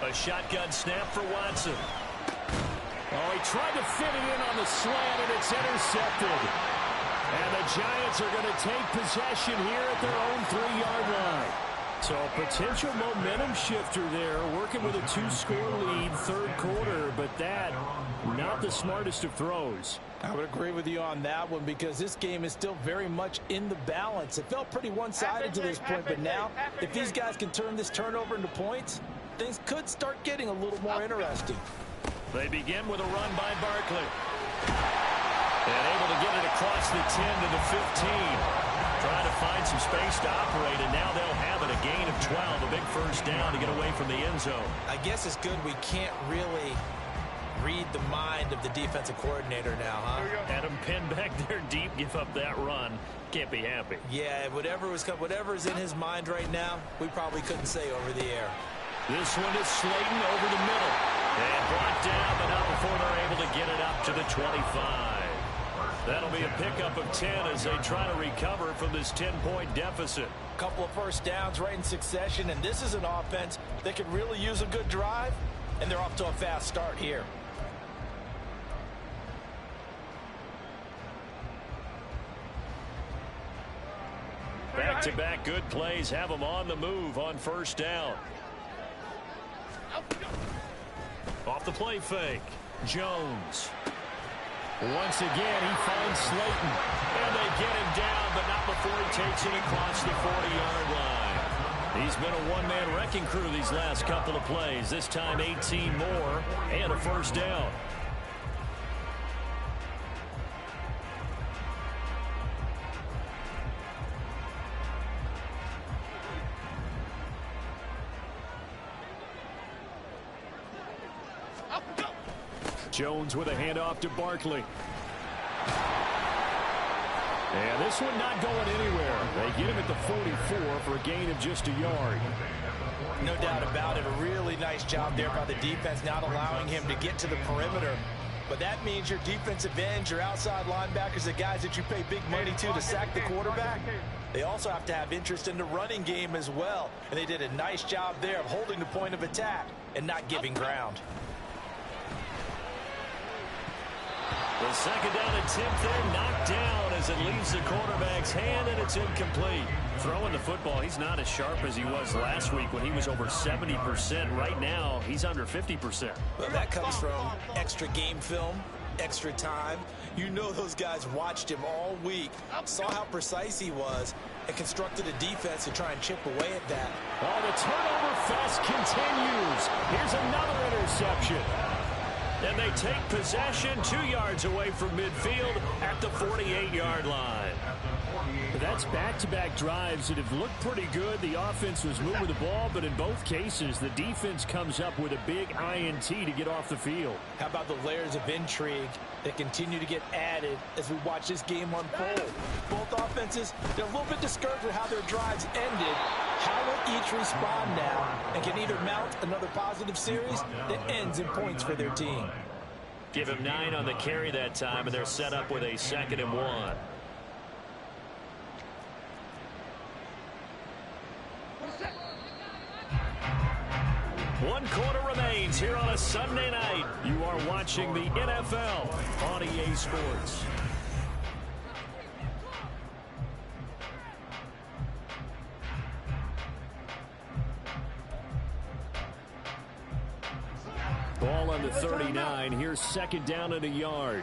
A shotgun snap for Watson. Oh, he tried to fit it in on the slant, and it's intercepted. And the Giants are going to take possession here at their own 3-yard line. So a potential momentum shifter there, working with a 2-score lead, third quarter, but that, not the smartest of throws. I would agree with you on that one because this game is still very much in the balance. It felt pretty one-sided to this point, but now if these guys can turn this turnover into points, things could start getting a little more interesting. They begin with a run by Barkley. And able to get it across the 10 to the 15. Trying to find some space to operate, and now they'll have it. A gain of 12, a big first down to get away from the end zone. I guess it's good we can't really read the mind of the defensive coordinator now, huh? Had him pinned back there deep, give up that run. Can't be happy. Yeah, whatever's in his mind right now, we probably couldn't say over the air. This one is Slayton over the middle. And brought down, but not before they're able to get it up to the 25. That'll be a pickup of 10 as they try to recover from this 10-point deficit. A couple of first downs right in succession, and this is an offense that could really use a good drive, and they're off to a fast start here. Back-to-back good plays have them on the move on first down. Off the play fake, Jones. Once again, he finds Slayton. And they get him down, but not before he takes it across the 40-yard line. He's been a one-man wrecking crew these last couple of plays. This time 18 more and a first down. Jones with a handoff to Barkley. And this one not going anywhere. They get him at the 44 for a gain of just a yard. No doubt about it. A really nice job there by the defense, not allowing him to get to the perimeter. But that means your defensive ends, your outside linebackers, the guys that you pay big money to sack the quarterback, they also have to have interest in the running game as well. And they did a nice job there of holding the point of attack and not giving ground. The second down attempt there knocked down as it leaves the quarterback's hand, and it's incomplete. Throwing the football, he's not as sharp as he was last week when he was over 70%. Right now, he's under 50%. Well, that comes from extra game film, extra time. You know those guys watched him all week, saw how precise he was, and constructed a defense to try and chip away at that. Oh, the turnover fest continues. Here's another interception. And they take possession 2 yards away from midfield at the 48-yard line. That's back-to-back drives that have looked pretty good. The offense was moving the ball, but in both cases, the defense comes up with a big INT to get off the field. How about the layers of intrigue that continue to get added as we watch this game unfold? Both offenses, they're a little bit discouraged with how their drives ended. How will each respond now and can either mount another positive series that ends in points for their team? Give him 9 on the carry that time, and they're set up with a 2nd and 1. One quarter remains here on a Sunday night. You are watching the NFL on EA Sports. Ball on the 39. Here's second down and a yard.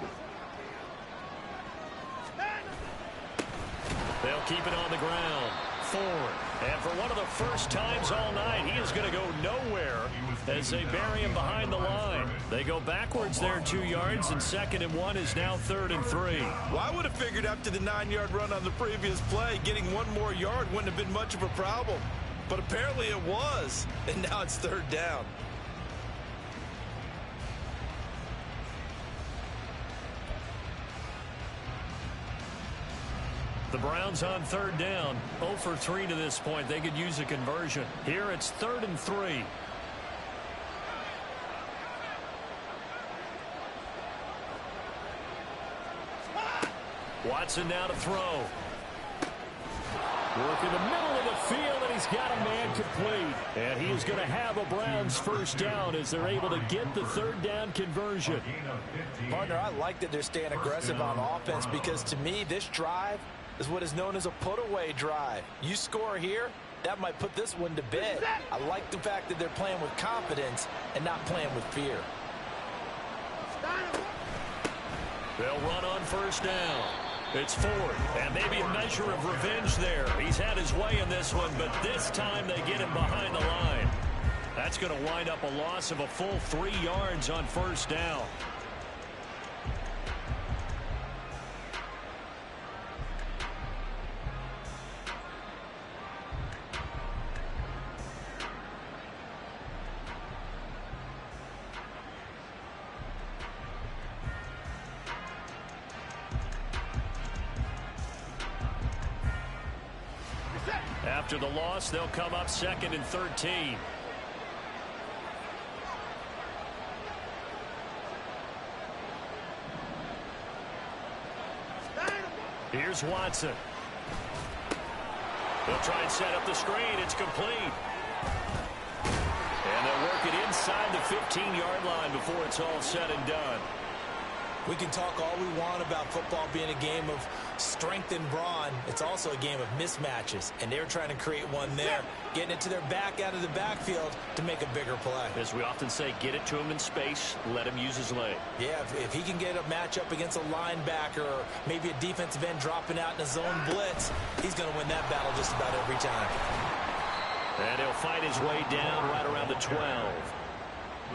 They'll keep it on the ground. Ford. And for one of the first times all night, he is going to go nowhere as they bury him behind the line. They go backwards there 2 yards, and 2nd and 1 is now 3rd and 3. Well, I would have figured after the 9-yard run on the previous play, getting 1 more yard wouldn't have been much of a problem. But apparently it was, and now it's 3rd down. The Browns on 3rd down. 0 for 3 to this point. They could use a conversion. Here it's 3rd and 3. Watson now to throw. Work in the middle of the field, and he's got a man complete. And he is going to have a Browns first down as they're able to get the 3rd down conversion. Partner, I like that they're staying aggressive on offense because to me, this drive is what is known as a put-away drive. You score here, that might put this one to bed. I like the fact that they're playing with confidence and not playing with fear. They'll run on first down. It's Ford, and maybe a measure of revenge there. He's had his way in this one, but this time they get him behind the line. That's going to wind up a loss of a full 3 yards on first down. After the loss, they'll come up 2nd and 13. Here's Watson. They'll try and set up the screen. It's complete. And they'll work it inside the 15-yard line before it's all said and done. We can talk all we want about football being a game of strength and brawn. It's also a game of mismatches, and they're trying to create one there, getting it to their back out of the backfield to make a bigger play. As we often say, get it to him in space, let him use his leg. Yeah, if he can get a matchup against a linebacker or maybe a defensive end dropping out in a zone blitz, he's going to win that battle just about every time. And he'll fight his way down right around the 12.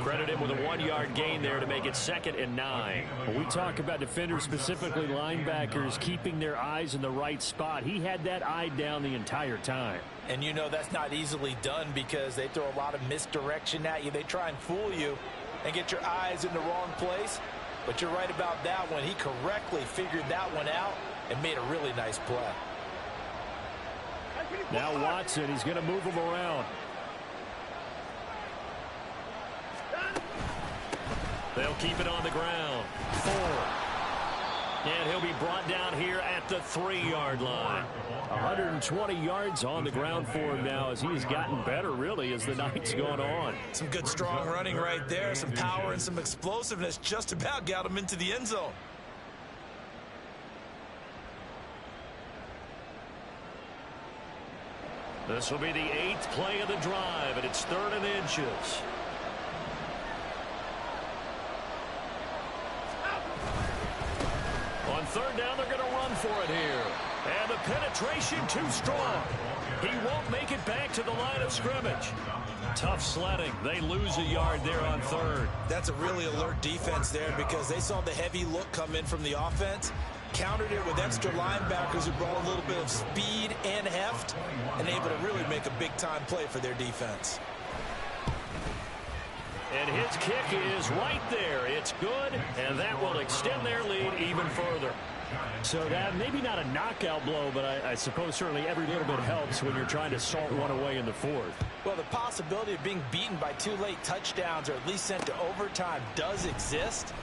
Credit him with a 1-yard gain there to make it 2nd and 9. When we talk about defenders, specifically linebackers, keeping their eyes in the right spot, he had that eye down the entire time. And you know that's not easily done because they throw a lot of misdirection at you. They try and fool you and get your eyes in the wrong place. But you're right about that one. He correctly figured that one out and made a really nice play. Now Watson, he's going to move him around. They'll keep it on the ground. Ford. And he'll be brought down here at the 3-yard line. 120 yards on the ground for him now as he's gotten better, really, as the night's gone on. Some good, strong running right there. Some power and some explosiveness just about got him into the end zone. This will be the 8th play of the drive, and it's 3rd and inches. On 3rd down, they're going to run for it here. And the penetration too strong. He won't make it back to the line of scrimmage. Tough sledding. They lose a yard there on 3rd. That's a really alert defense there because they saw the heavy look come in from the offense, countered it with extra linebackers who brought a little bit of speed and heft, and able to really make a big-time play for their defense. And his kick is right there. It's good, and that will extend their lead even further. So that maybe not a knockout blow, but I suppose certainly every little bit helps when you're trying to salt one away in the 4th. Well, the possibility of being beaten by 2 late touchdowns or at least sent to overtime does exist.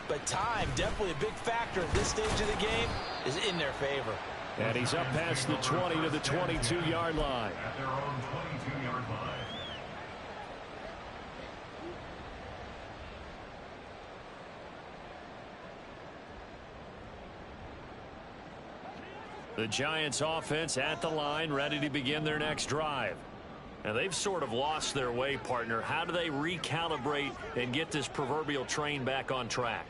But time, definitely a big factor at this stage of the game, is in their favor. And he's up past the 20 to the 22-yard line. At their own 22-yard line. The Giants offense at the line, ready to begin their next drive. And they've sort of lost their way, partner. How do they recalibrate and get this proverbial train back on track?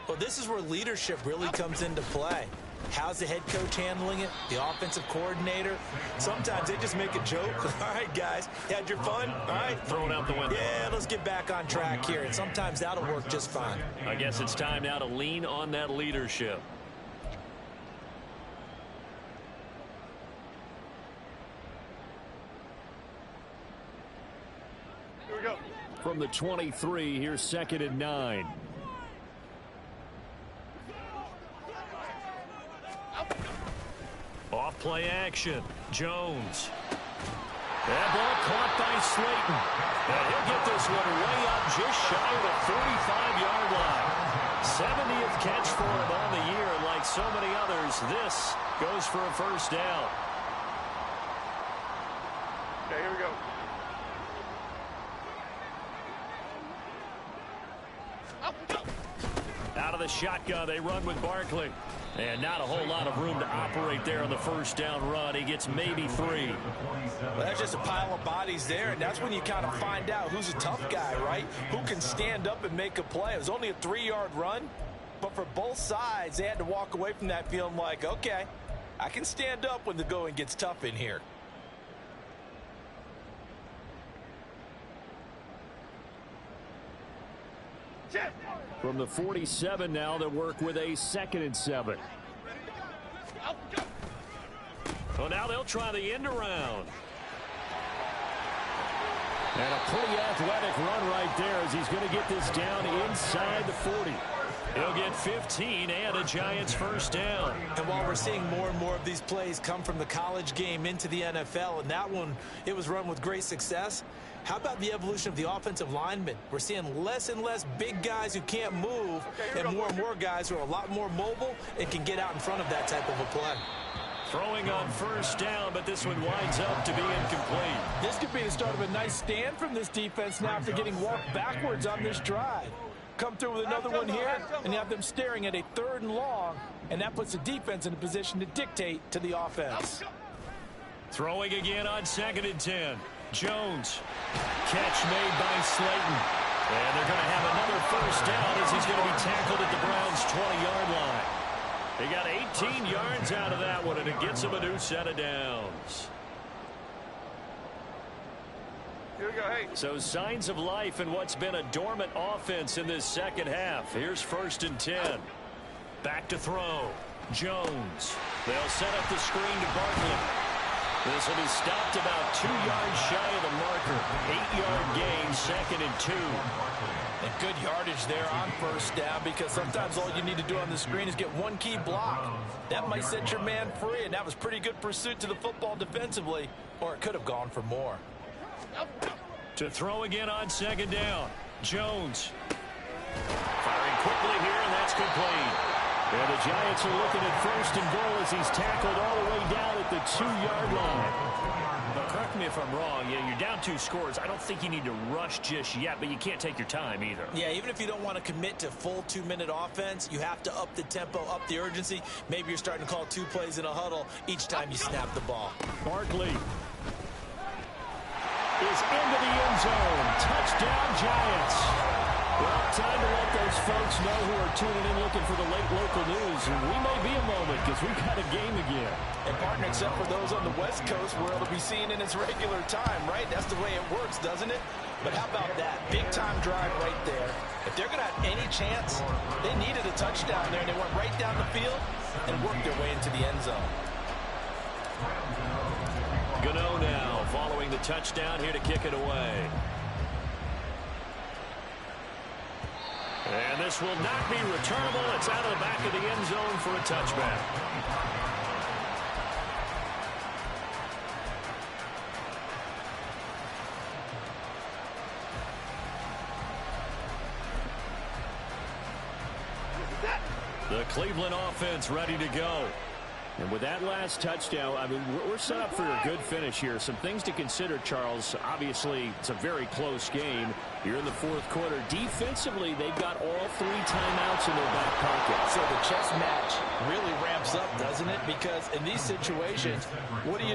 Well, this is where leadership really comes into play. How's the head coach handling it? The offensive coordinator? Sometimes they just make a joke. All right, guys, you had your fun? All right. Throw it out the window. Yeah, let's get back on track here. And sometimes that'll work just fine. I guess it's time now to lean on that leadership. From the 23, here's 2nd and 9. Off play action. Jones. That ball caught by Slayton. And he'll get this one way up just shy of the 45-yard line. 70th catch for him on the year. And like so many others, this goes for a first down. Okay, here we go. Out of the shotgun, they run with Barkley. And not a whole lot of room to operate there on the first down run. He gets maybe 3. Well, that's just a pile of bodies there, and that's when you kind of find out who's a tough guy, right? Who can stand up and make a play. It was only a 3-yard run, but for both sides, they had to walk away from that feeling like, okay, I can stand up when the going gets tough in here. From the 47 now, they'll work with a 2nd and 7. Well, now they'll try the end around. And a pretty athletic run right there as he's going to get this down inside the 40. He'll get 15 and a Giants first down. And while we're seeing more and more of these plays come from the college game into the NFL, and that one, it was run with great success, how about the evolution of the offensive linemen? We're seeing less and less big guys who can't move and more guys who are a lot more mobile and can get out in front of that type of a play. Throwing on first down, but this one winds up to be incomplete. This could be the start of a nice stand from this defense now after getting walked backwards on this drive. Come through with another one here, and you have them staring at a 3rd and long, and that puts the defense in a position to dictate to the offense. Throwing again on 2nd and 10. Jones. Catch made by Slayton. And they're going to have another first down as he's going to be tackled at the Browns' 20-yard line. They got 18 yards out of that one, and it gets them a new set of downs. So signs of life in what's been a dormant offense in this second half. Here's 1st and 10. Back to throw. Jones. They'll set up the screen to Barkley. This will be stopped about 2 yards shy of the marker. 8-yard gain, 2nd and 2. And good yardage there on first down, because sometimes all you need to do on the screen is get one key block. That might set your man free, and that was pretty good pursuit to the football defensively, or it could have gone for more. To throw again on 2nd down. Jones. Firing quickly here, and that's complete. And the Giants are looking at 1st and goal as he's tackled all the way down at the 2-yard line. Now, correct me if I'm wrong. Yeah, you're down 2 scores. I don't think you need to rush just yet, but you can't take your time either. Yeah, even if you don't want to commit to full 2-minute offense, you have to up the tempo, up the urgency. Maybe you're starting to call 2 plays in a huddle each time you snap the ball. Barkley is into the end zone. Touchdown, Giants. Well, time to let those folks know who are tuning in looking for the late local news. We may be a moment because we've got a game again. And partner, except for those on the West Coast where it'll be seen in its regular time, right? That's the way it works, doesn't it? But how about that? Big-time drive right there. If they're going to have any chance, they needed a touchdown there, and they went right down the field and worked their way into the end zone. Gano now following the touchdown here to kick it away. And this will not be returnable. It's out of the back of the end zone for a touchback. The Cleveland offense ready to go. And with that last touchdown, I mean, we're set up for a good finish here. Some things to consider, Charles. Obviously, it's a very close game. You're in the 4th quarter. Defensively, they've got all 3 timeouts in their back pocket. So the chess match really ramps up, doesn't it? Because in these situations, what do?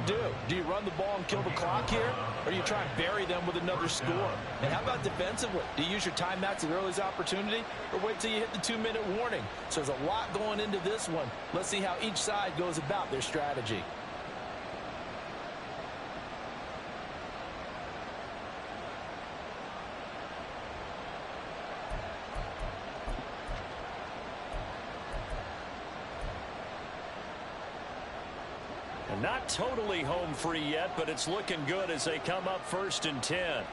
Do you run the ball and kill the clock here? Or do you try and bury them with another score? And how about defensively? Do you use your timeouts at the earliest opportunity? Or wait till you hit the 2-minute warning? So there's a lot going into this one. Let's see how each side goes about their strategy. And not totally home free yet, but it's looking good as they come up 1st and 10.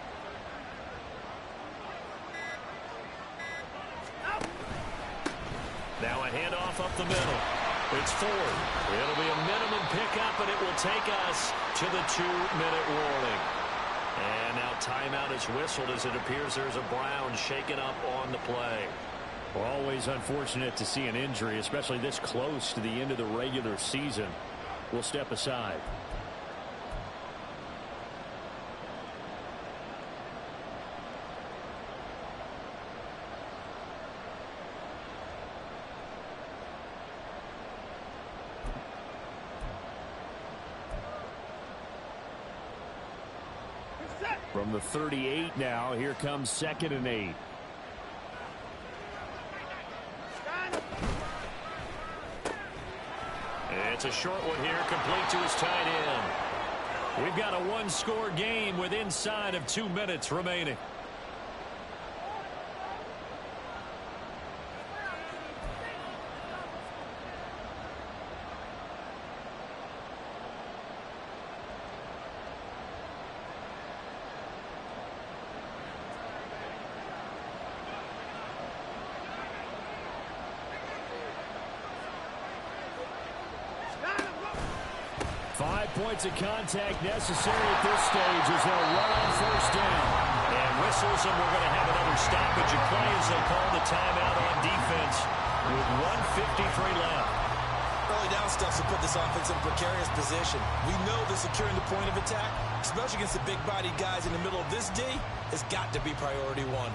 Now a handoff up the middle. It's Ford. It'll be a minimum pickup, and it will take us to the 2-minute warning. And now timeout is whistled as it appears there's a Brown shaken up on the play. Well, always unfortunate to see an injury, especially this close to the end of the regular season. We'll step aside. From the 38 now, here comes 2nd and 8. It's a short one here, complete to his tight end. We've got a one-score game with inside of 2 minutes remaining. Points of contact necessary at this stage as they'll run on first down. And whistles, and we're going to have another stoppage of play as they call the timeout on defense with 1:53 left. Early down stuff will put this offense in a precarious position. We know that securing the point of attack, especially against the big-bodied guys in the middle of this D, has got to be priority one.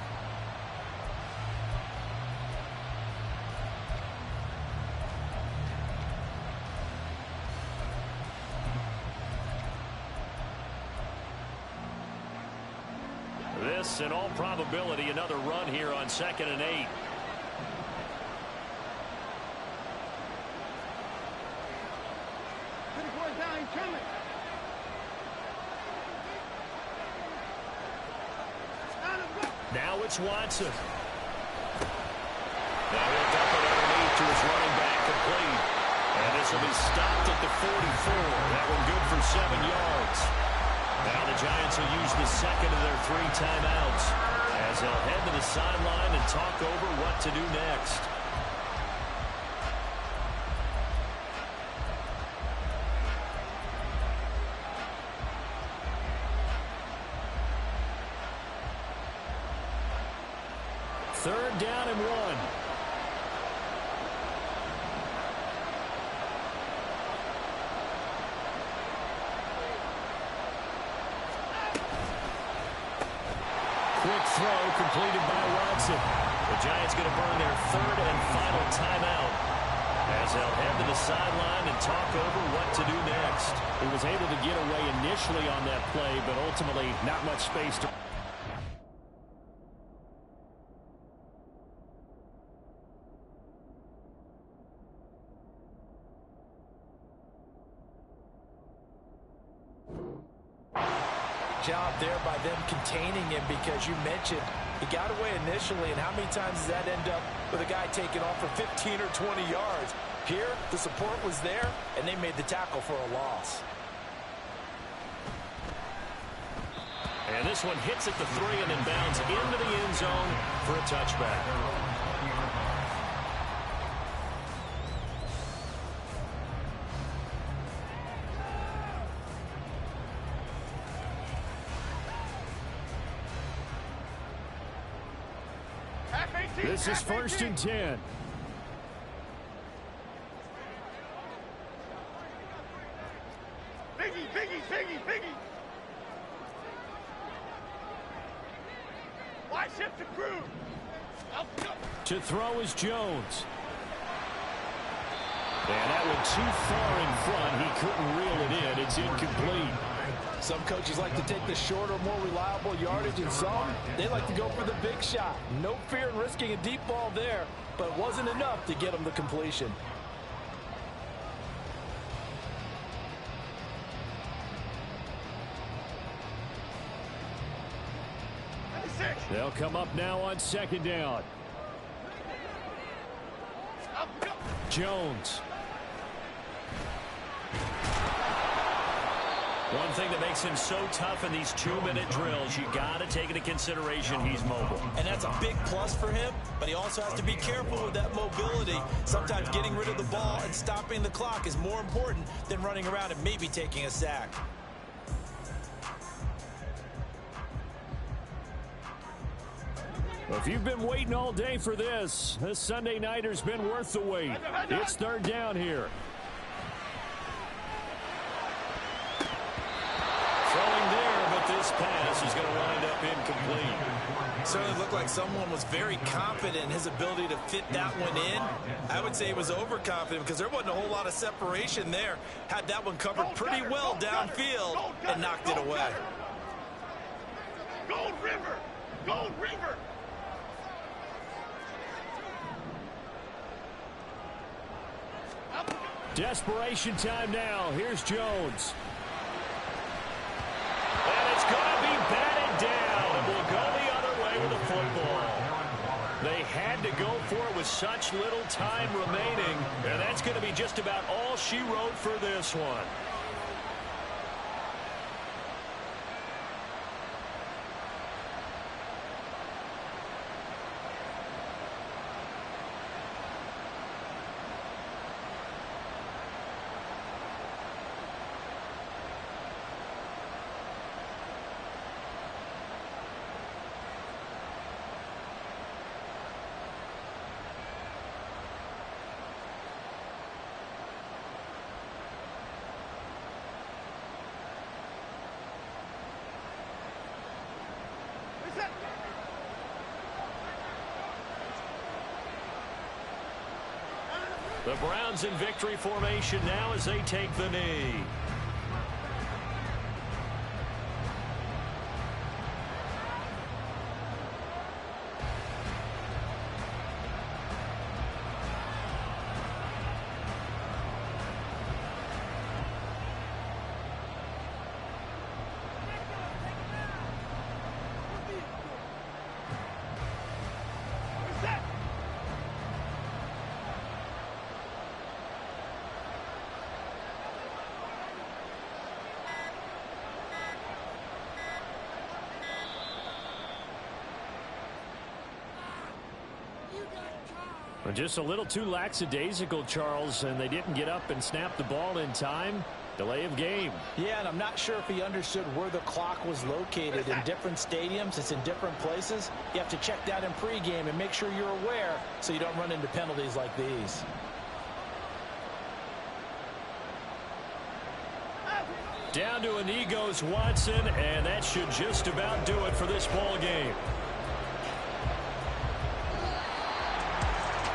In all probability, another run here on 2nd and 8. Now it's Watson. Now he'll dump it underneath to his running back, complete. And this will be stopped at the 44. That one good for 7 yards. Now the Giants will use the second of their 3 timeouts as they'll head to the sideline and talk over what to do next. Third down and 1. Quick throw completed by Watson. The Giants going to burn their 3rd and final timeout as they'll head to the sideline and talk over what to do next. He was able to get away initially on that play, but ultimately not much space to... Job there by them containing him, because you mentioned he got away initially, and how many times does that end up with a guy taking off for 15 or 20 yards? Here, the support was there, and they made the tackle for a loss. And this one hits at the 3 and then bounds into the end zone for a touchback. This is 1st and 10. Biggie. Why shift the crew? To throw is Jones. And that one too far in front. He couldn't reel it in. It's incomplete. Some coaches like to take the shorter, more reliable yardage, and some, they like to go for the big shot. No fear in risking a deep ball there, but it wasn't enough to get them the completion. They'll come up now on 2nd down. Jones. One thing that makes him so tough in these 2-minute drills, you got to take into consideration he's mobile. And that's a big plus for him, but he also has to be careful with that mobility. Sometimes getting rid of the ball and stopping the clock is more important than running around and maybe taking a sack. Well, if you've been waiting all day for this Sunday nighter's been worth the wait. It's 3rd down here. Throwing there, but this pass is going to wind up incomplete. Certainly looked like someone was very confident in his ability to fit that one in. I would say he was overconfident because there wasn't a whole lot of separation there. Had that one covered pretty well downfield and knocked it away. Gold River! Gold River! Desperation time now. Here's Jones. And it's going to be batted down. It will go the other way with the football. They had to go for it with such little time remaining, and that's going to be just about all she wrote for this one. The Browns in victory formation now as they take the knee. Just a little too lackadaisical, Charles, and they didn't get up and snap the ball in time. Delay of game. Yeah, and I'm not sure if he understood where the clock was located. In different stadiums, it's in different places. You have to check that in pregame and make sure you're aware so you don't run into penalties like these. Down to a knee goes Watson, and that should just about do it for this ball game.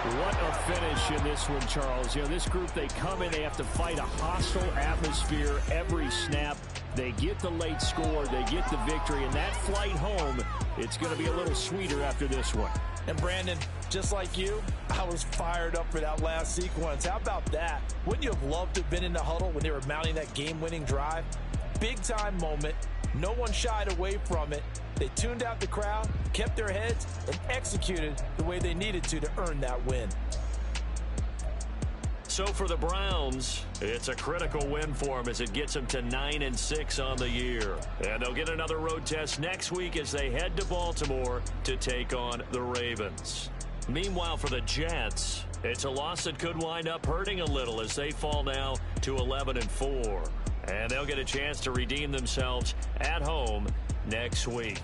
What a finish in this one, Charles. You know, this group, they come in, they have to fight a hostile atmosphere every snap. They get the late score, they get the victory, and that flight home, it's going to be a little sweeter after this one. And Brandon, just like you, I was fired up for that last sequence. How about that? Wouldn't you have loved to have been in the huddle when they were mounting that game-winning drive? Big-time moment. No one shied away from it. They tuned out the crowd, kept their heads, and executed the way they needed to earn that win. So for the Browns, it's a critical win for them as it gets them to 9-6 on the year. And they'll get another road test next week as they head to Baltimore to take on the Ravens. Meanwhile, for the Jets, it's a loss that could wind up hurting a little as they fall now to 11-4. And they'll get a chance to redeem themselves at home next week.